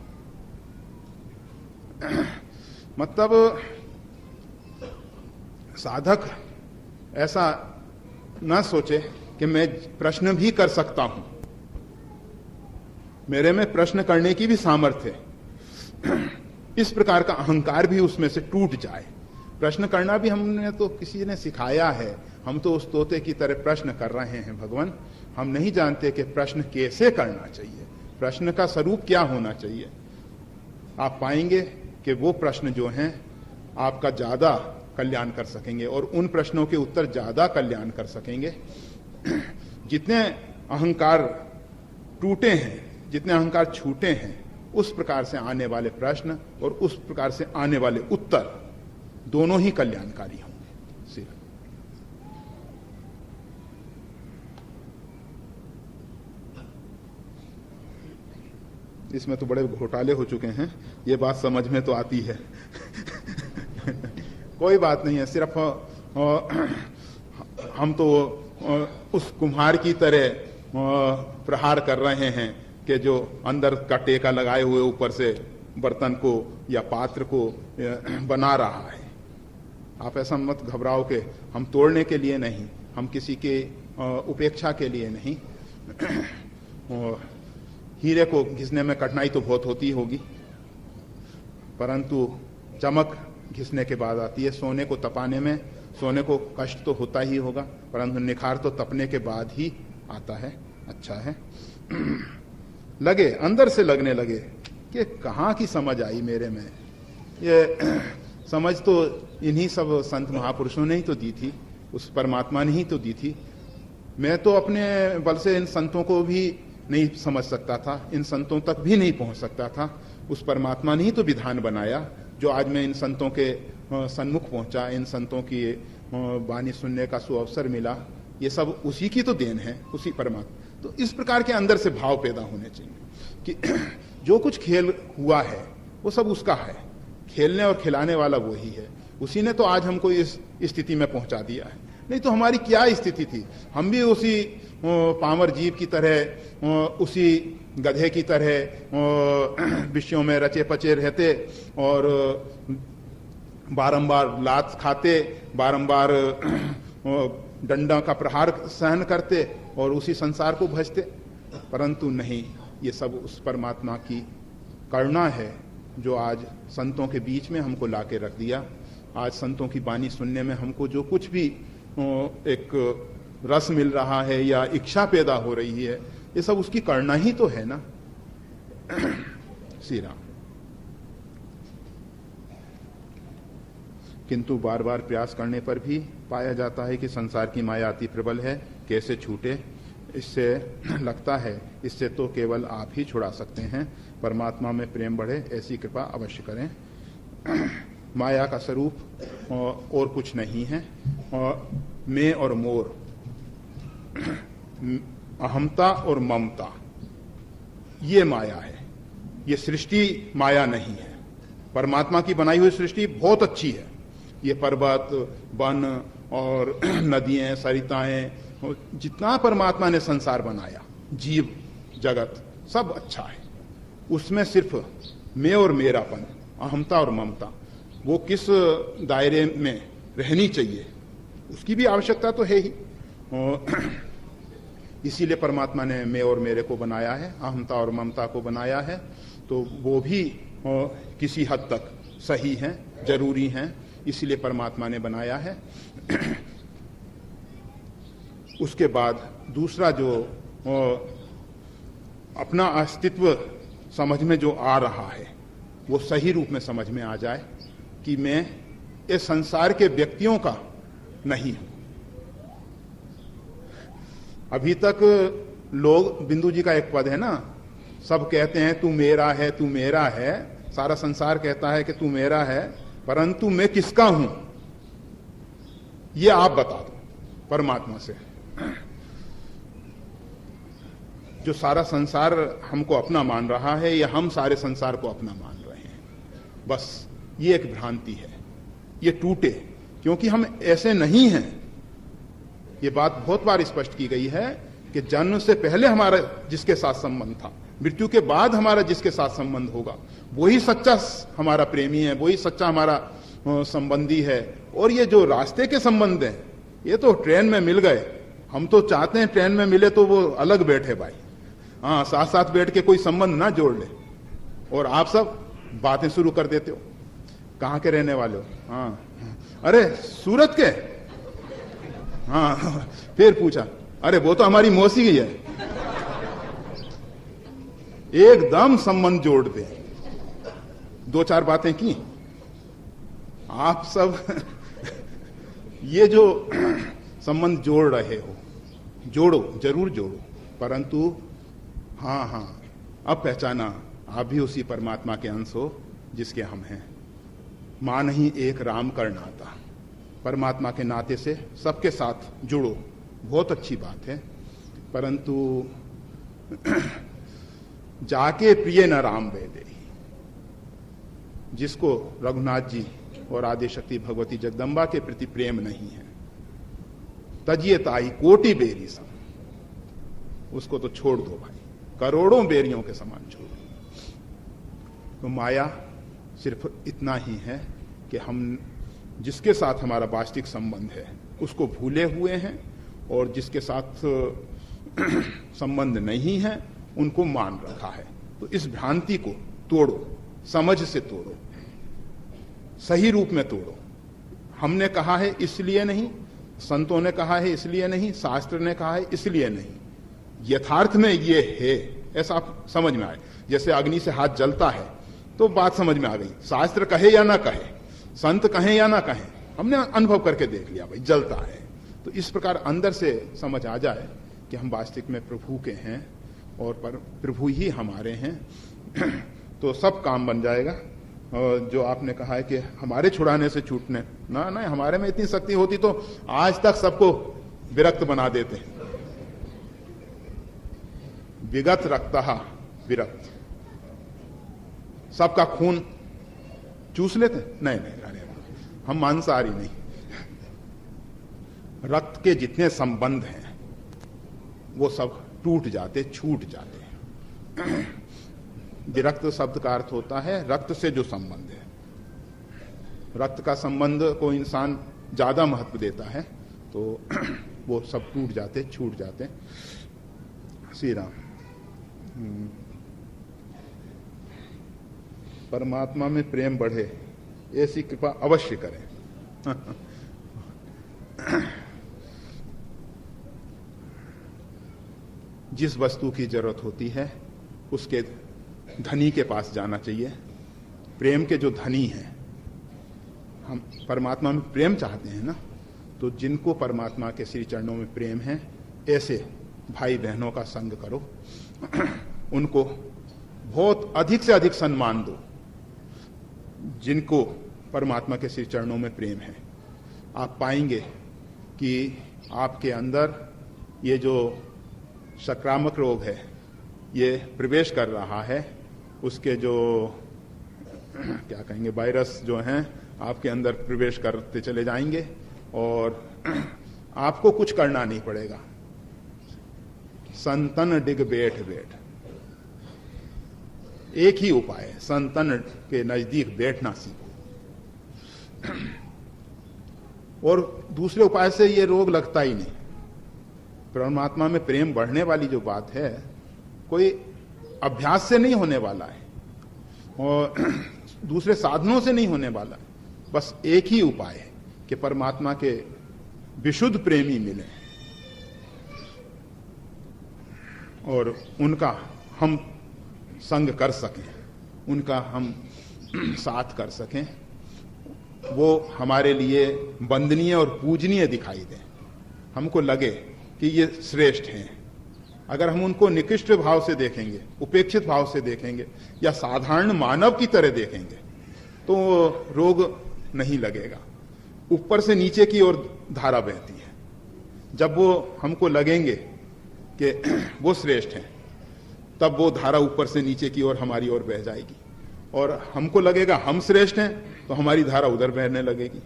मतलब साधक ऐसा ना सोचे कि मैं प्रश्न भी कर सकता हूं, मेरे में प्रश्न करने की भी सामर्थ्य है, किस प्रकार का अहंकार भी उसमें से टूट जाए। प्रश्न करना भी हमने तो किसी ने सिखाया है, हम तो उस तोते की तरह प्रश्न कर रहे हैं भगवान। हम नहीं जानते कि प्रश्न कैसे करना चाहिए, प्रश्न का स्वरूप क्या होना चाहिए। आप पाएंगे कि वो प्रश्न जो हैं आपका ज्यादा कल्याण कर सकेंगे और उन प्रश्नों के उत्तर ज्यादा कल्याण कर सकेंगे। जितने अहंकार टूटे हैं, जितने अहंकार छूटे हैं, उस प्रकार से आने वाले प्रश्न और उस प्रकार से आने वाले उत्तर दोनों ही कल्याणकारी होंगे। सिर्फ इसमें तो बड़े घोटाले हो चुके हैं, ये बात समझ में तो आती है। कोई बात नहीं है, सिर्फ हम तो उस कुम्हार की तरह प्रहार कर रहे हैं कि जो अंदर का टेका लगाए हुए ऊपर से बर्तन को या पात्र को बना रहा है। आप ऐसा मत घबराओ कि हम तोड़ने के लिए नहीं, हम किसी के उपेक्षा के लिए नहीं। हीरे को घिसने में कठिनाई तो बहुत होती होगी, परंतु चमक घिसने के बाद आती है। सोने को तपाने में सोने को कष्ट तो होता ही होगा, परंतु निखार तो तपने के बाद ही आता है। अच्छा है, लगे अंदर से लगने लगे कि कहाँ की समझ आई मेरे में। ये समझ तो इन्हीं सब संत महापुरुषों ने ही तो दी थी, उस परमात्मा ने ही तो दी थी। मैं तो अपने बल से इन संतों को भी नहीं समझ सकता था, इन संतों तक भी नहीं पहुंच सकता था। उस परमात्मा ने ही तो विधान बनाया जो आज मैं इन संतों के सन्मुख पहुंचा, इन संतों की वाणी सुनने का सुअवसर मिला। ये सब उसी की तो देन है, उसी परमात्मा। तो इस प्रकार के अंदर से भाव पैदा होने चाहिए कि जो कुछ खेल हुआ है वो सब उसका है, खेलने और खिलाने वाला वही है। उसी ने तो आज हमको इस स्थिति में पहुंचा दिया है, नहीं तो हमारी क्या स्थिति थी। हम भी उसी पामर जीव की तरह, उसी गधे की तरह विषयों में रचे पचे रहते और बारंबार लात खाते, बारंबार डंडा का प्रहार सहन करते और उसी संसार को भजते। परंतु नहीं, ये सब उस परमात्मा की करुणा है जो आज संतों के बीच में हमको लाके रख दिया। आज संतों की वाणी सुनने में हमको जो कुछ भी एक रस मिल रहा है या इच्छा पैदा हो रही है, ये सब उसकी करुणा ही तो है ना। श्री राम। किंतु बार बार प्रयास करने पर भी पाया जाता है कि संसार की माया अति प्रबल है, कैसे छूटे। इससे लगता है इससे तो केवल आप ही छुड़ा सकते हैं। परमात्मा में प्रेम बढ़े, ऐसी कृपा अवश्य करें। माया का स्वरूप और कुछ नहीं है। मैं और मोर, अहमता और ममता, ये माया है। ये सृष्टि माया नहीं है। परमात्मा की बनाई हुई सृष्टि बहुत अच्छी है। ये पर्वत, वन और नदियां, सरिताएं, जितना परमात्मा ने संसार बनाया, जीव जगत, सब अच्छा है। उसमें सिर्फ मैं और मेरापन, अहमता और ममता, वो किस दायरे में रहनी चाहिए उसकी भी आवश्यकता तो है ही। इसीलिए परमात्मा ने मैं और मेरे को बनाया है, अहमता और ममता को बनाया है। तो वो भी किसी हद तक सही हैं, जरूरी हैं, इसीलिए परमात्मा ने बनाया है। उसके बाद दूसरा जो अपना अस्तित्व समझ में जो आ रहा है वो सही रूप में समझ में आ जाए कि मैं इस संसार के व्यक्तियों का नहीं हूं। अभी तक लोग, बिंदु जी का एक पद है ना, सब कहते हैं तू मेरा है, तू मेरा है। सारा संसार कहता है कि तू मेरा है, परंतु मैं किसका हूं ये आप बता दो परमात्मा से। जो सारा संसार हमको अपना मान रहा है या हम सारे संसार को अपना मान रहे हैं, बस ये एक भ्रांति है। ये टूटे, क्योंकि हम ऐसे नहीं हैं। ये बात बहुत बार स्पष्ट की गई है कि जन्म से पहले हमारा जिसके साथ संबंध था, मृत्यु के बाद हमारा जिसके साथ संबंध होगा, वही सच्चा हमारा प्रेमी है, वही सच्चा हमारा संबंधी है। और ये जो रास्ते के संबंध हैं, ये तो ट्रेन में मिल गए। हम तो चाहते हैं ट्रेन में मिले तो वो अलग बैठे भाई, हाँ, साथ साथ बैठ के कोई संबंध ना जोड़ ले। और आप सब बातें शुरू कर देते हो। कहाँ के रहने वाले हो? हाँ, अरे सूरत के? हाँ। फिर पूछा, अरे वो तो हमारी मौसी ही है। एकदम संबंध जोड़ दे। दो चार बातें की। आप सब ये जो संबंध जोड़ रहे हो, जोड़ो, जरूर जोड़ो, परंतु हाँ, अब पहचाना आप भी उसी परमात्मा के अंश हो जिसके हम हैं। मां नहीं एक राम कर नाता। परमात्मा के नाते से सबके साथ जुड़ो, बहुत अच्छी बात है, परंतु जाके प्रिय न राम वेदे। जिसको रघुनाथ जी और आदिशक्ति भगवती जगदम्बा के प्रति प्रेम नहीं है, तजिए ताई कोटि बेरी सम, उसको तो छोड़ दो भाई, करोड़ों बेरियों के समान छोड़ दो। तो माया सिर्फ इतना ही है कि हम जिसके साथ हमारा वास्तविक संबंध है उसको भूले हुए हैं, और जिसके साथ संबंध नहीं है उनको मान रखा है। तो इस भ्रांति को तोड़ो, समझ से तोड़ो, सही रूप में तोड़ो। हमने कहा है इसलिए नहीं, संतों ने कहा है इसलिए नहीं, शास्त्र ने कहा है इसलिए नहीं, यथार्थ में ये है, ऐसा आप समझ में आए। जैसे अग्नि से हाथ जलता है तो बात समझ में आ गई, शास्त्र कहे या ना कहे, संत कहें या ना कहें, हमने अनुभव करके देख लिया भाई जलता है। तो इस प्रकार अंदर से समझ आ जाए कि हम वास्तविक में प्रभु के हैं और प्रभु ही हमारे हैं, तो सब काम बन जाएगा। और जो आपने कहा है कि हमारे छुड़ाने से छूटने, ना ना, हमारे में इतनी शक्ति होती तो आज तक सबको विरक्त बना देते। विगत रक्तः विरक्त, सबका खून चूस लेते? नहीं नहीं, अरे हम मांसाहारी नहीं। रक्त के जितने संबंध हैं वो सब टूट जाते, छूट जाते हैं। विरक्त शब्द का अर्थ होता है रक्त से जो संबंध है। रक्त का संबंध को इंसान ज्यादा महत्व देता है तो वो सब टूट जाते, छूट जाते। श्री राम। परमात्मा में प्रेम बढ़े ऐसी कृपा अवश्य करें। जिस वस्तु की जरूरत होती है उसके धनी के पास जाना चाहिए। प्रेम के जो धनी हैं, हम परमात्मा में प्रेम चाहते हैं ना, तो जिनको परमात्मा के श्री चरणों में प्रेम है ऐसे भाई बहनों का संग करो, उनको बहुत अधिक से अधिक सम्मान दो। जिनको परमात्मा के श्री चरणों में प्रेम है, आप पाएंगे कि आपके अंदर ये जो संक्रामक रोग है ये प्रवेश कर रहा है, उसके जो क्या कहेंगे वायरस जो हैं आपके अंदर प्रवेश करते चले जाएंगे और आपको कुछ करना नहीं पड़ेगा। संतन डिग बैठ बैठ, एक ही उपाय है, संतन के नजदीक बैठना सीखो। और दूसरे उपाय से ये रोग लगता ही नहीं। परमात्मा में प्रेम बढ़ने वाली जो बात है कोई अभ्यास से नहीं होने वाला है और दूसरे साधनों से नहीं होने वाला है। बस एक ही उपाय है कि परमात्मा के विशुद्ध प्रेमी मिले और उनका हम संग कर सकें, उनका हम साथ कर सकें, वो हमारे लिए वंदनीय और पूजनीय दिखाई दें। हमको लगे कि ये श्रेष्ठ हैं। अगर हम उनको निकृष्ट भाव से देखेंगे, उपेक्षित भाव से देखेंगे या साधारण मानव की तरह देखेंगे तो रोग नहीं लगेगा। ऊपर से नीचे की ओर धारा बहती है। जब वो हमको लगेंगे कि वो श्रेष्ठ हैं, तब वो धारा ऊपर से नीचे की ओर हमारी ओर बह जाएगी और हमको लगेगा हम श्रेष्ठ हैं तो हमारी धारा उधर बहने लगेगी।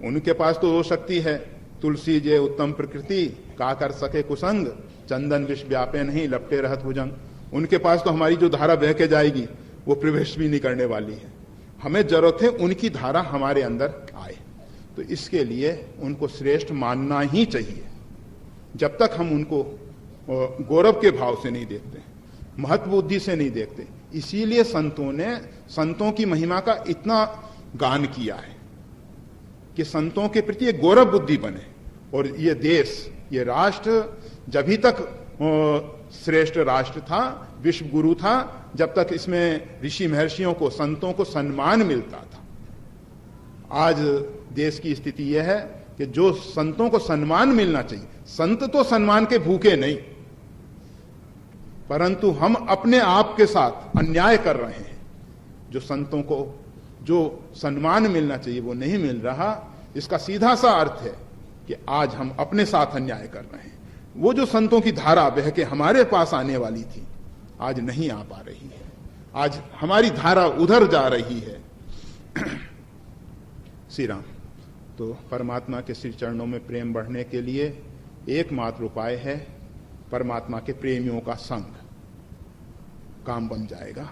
उनके पास तो वो शक्ति है, तुलसी जे उत्तम प्रकृति का कर सके कुसंग, चंदन विष व्यापे नहीं लपटे रहत भुजंग। उनके पास तो हमारी जो धारा बह के जाएगी वो प्रवेश भी नहीं करने वाली है। हमें जरूरत है उनकी धारा हमारे अंदर आए, तो इसके लिए उनको श्रेष्ठ मानना ही चाहिए। जब तक हम उनको गौरव के भाव से नहीं देखते, महत्व बुद्धि से नहीं देखते, इसीलिए संतों ने संतों की महिमा का इतना गान किया है कि संतों के प्रति एक गौरव बुद्धि बने। और ये देश, ये राष्ट्र जब तक श्रेष्ठ राष्ट्र था, विश्व गुरु था, जब तक इसमें ऋषि महर्षियों को, संतों को सम्मान मिलता था। आज देश की स्थिति यह है कि जो संतों को सम्मान मिलना चाहिए, संत तो सम्मान के भूखे नहीं, परंतु हम अपने आप के साथ अन्याय कर रहे हैं। जो संतों को जो सम्मान मिलना चाहिए वो नहीं मिल रहा। इसका सीधा सा अर्थ है कि आज हम अपने साथ अन्याय कर रहे हैं। वो जो संतों की धारा बह के हमारे पास आने वाली थी, आज नहीं आ पा रही है। आज हमारी धारा उधर जा रही है। श्री राम। तो परमात्मा के श्री चरणों में प्रेम बढ़ने के लिए एकमात्र उपाय है परमात्मा के प्रेमियों का संग। काम बन जाएगा।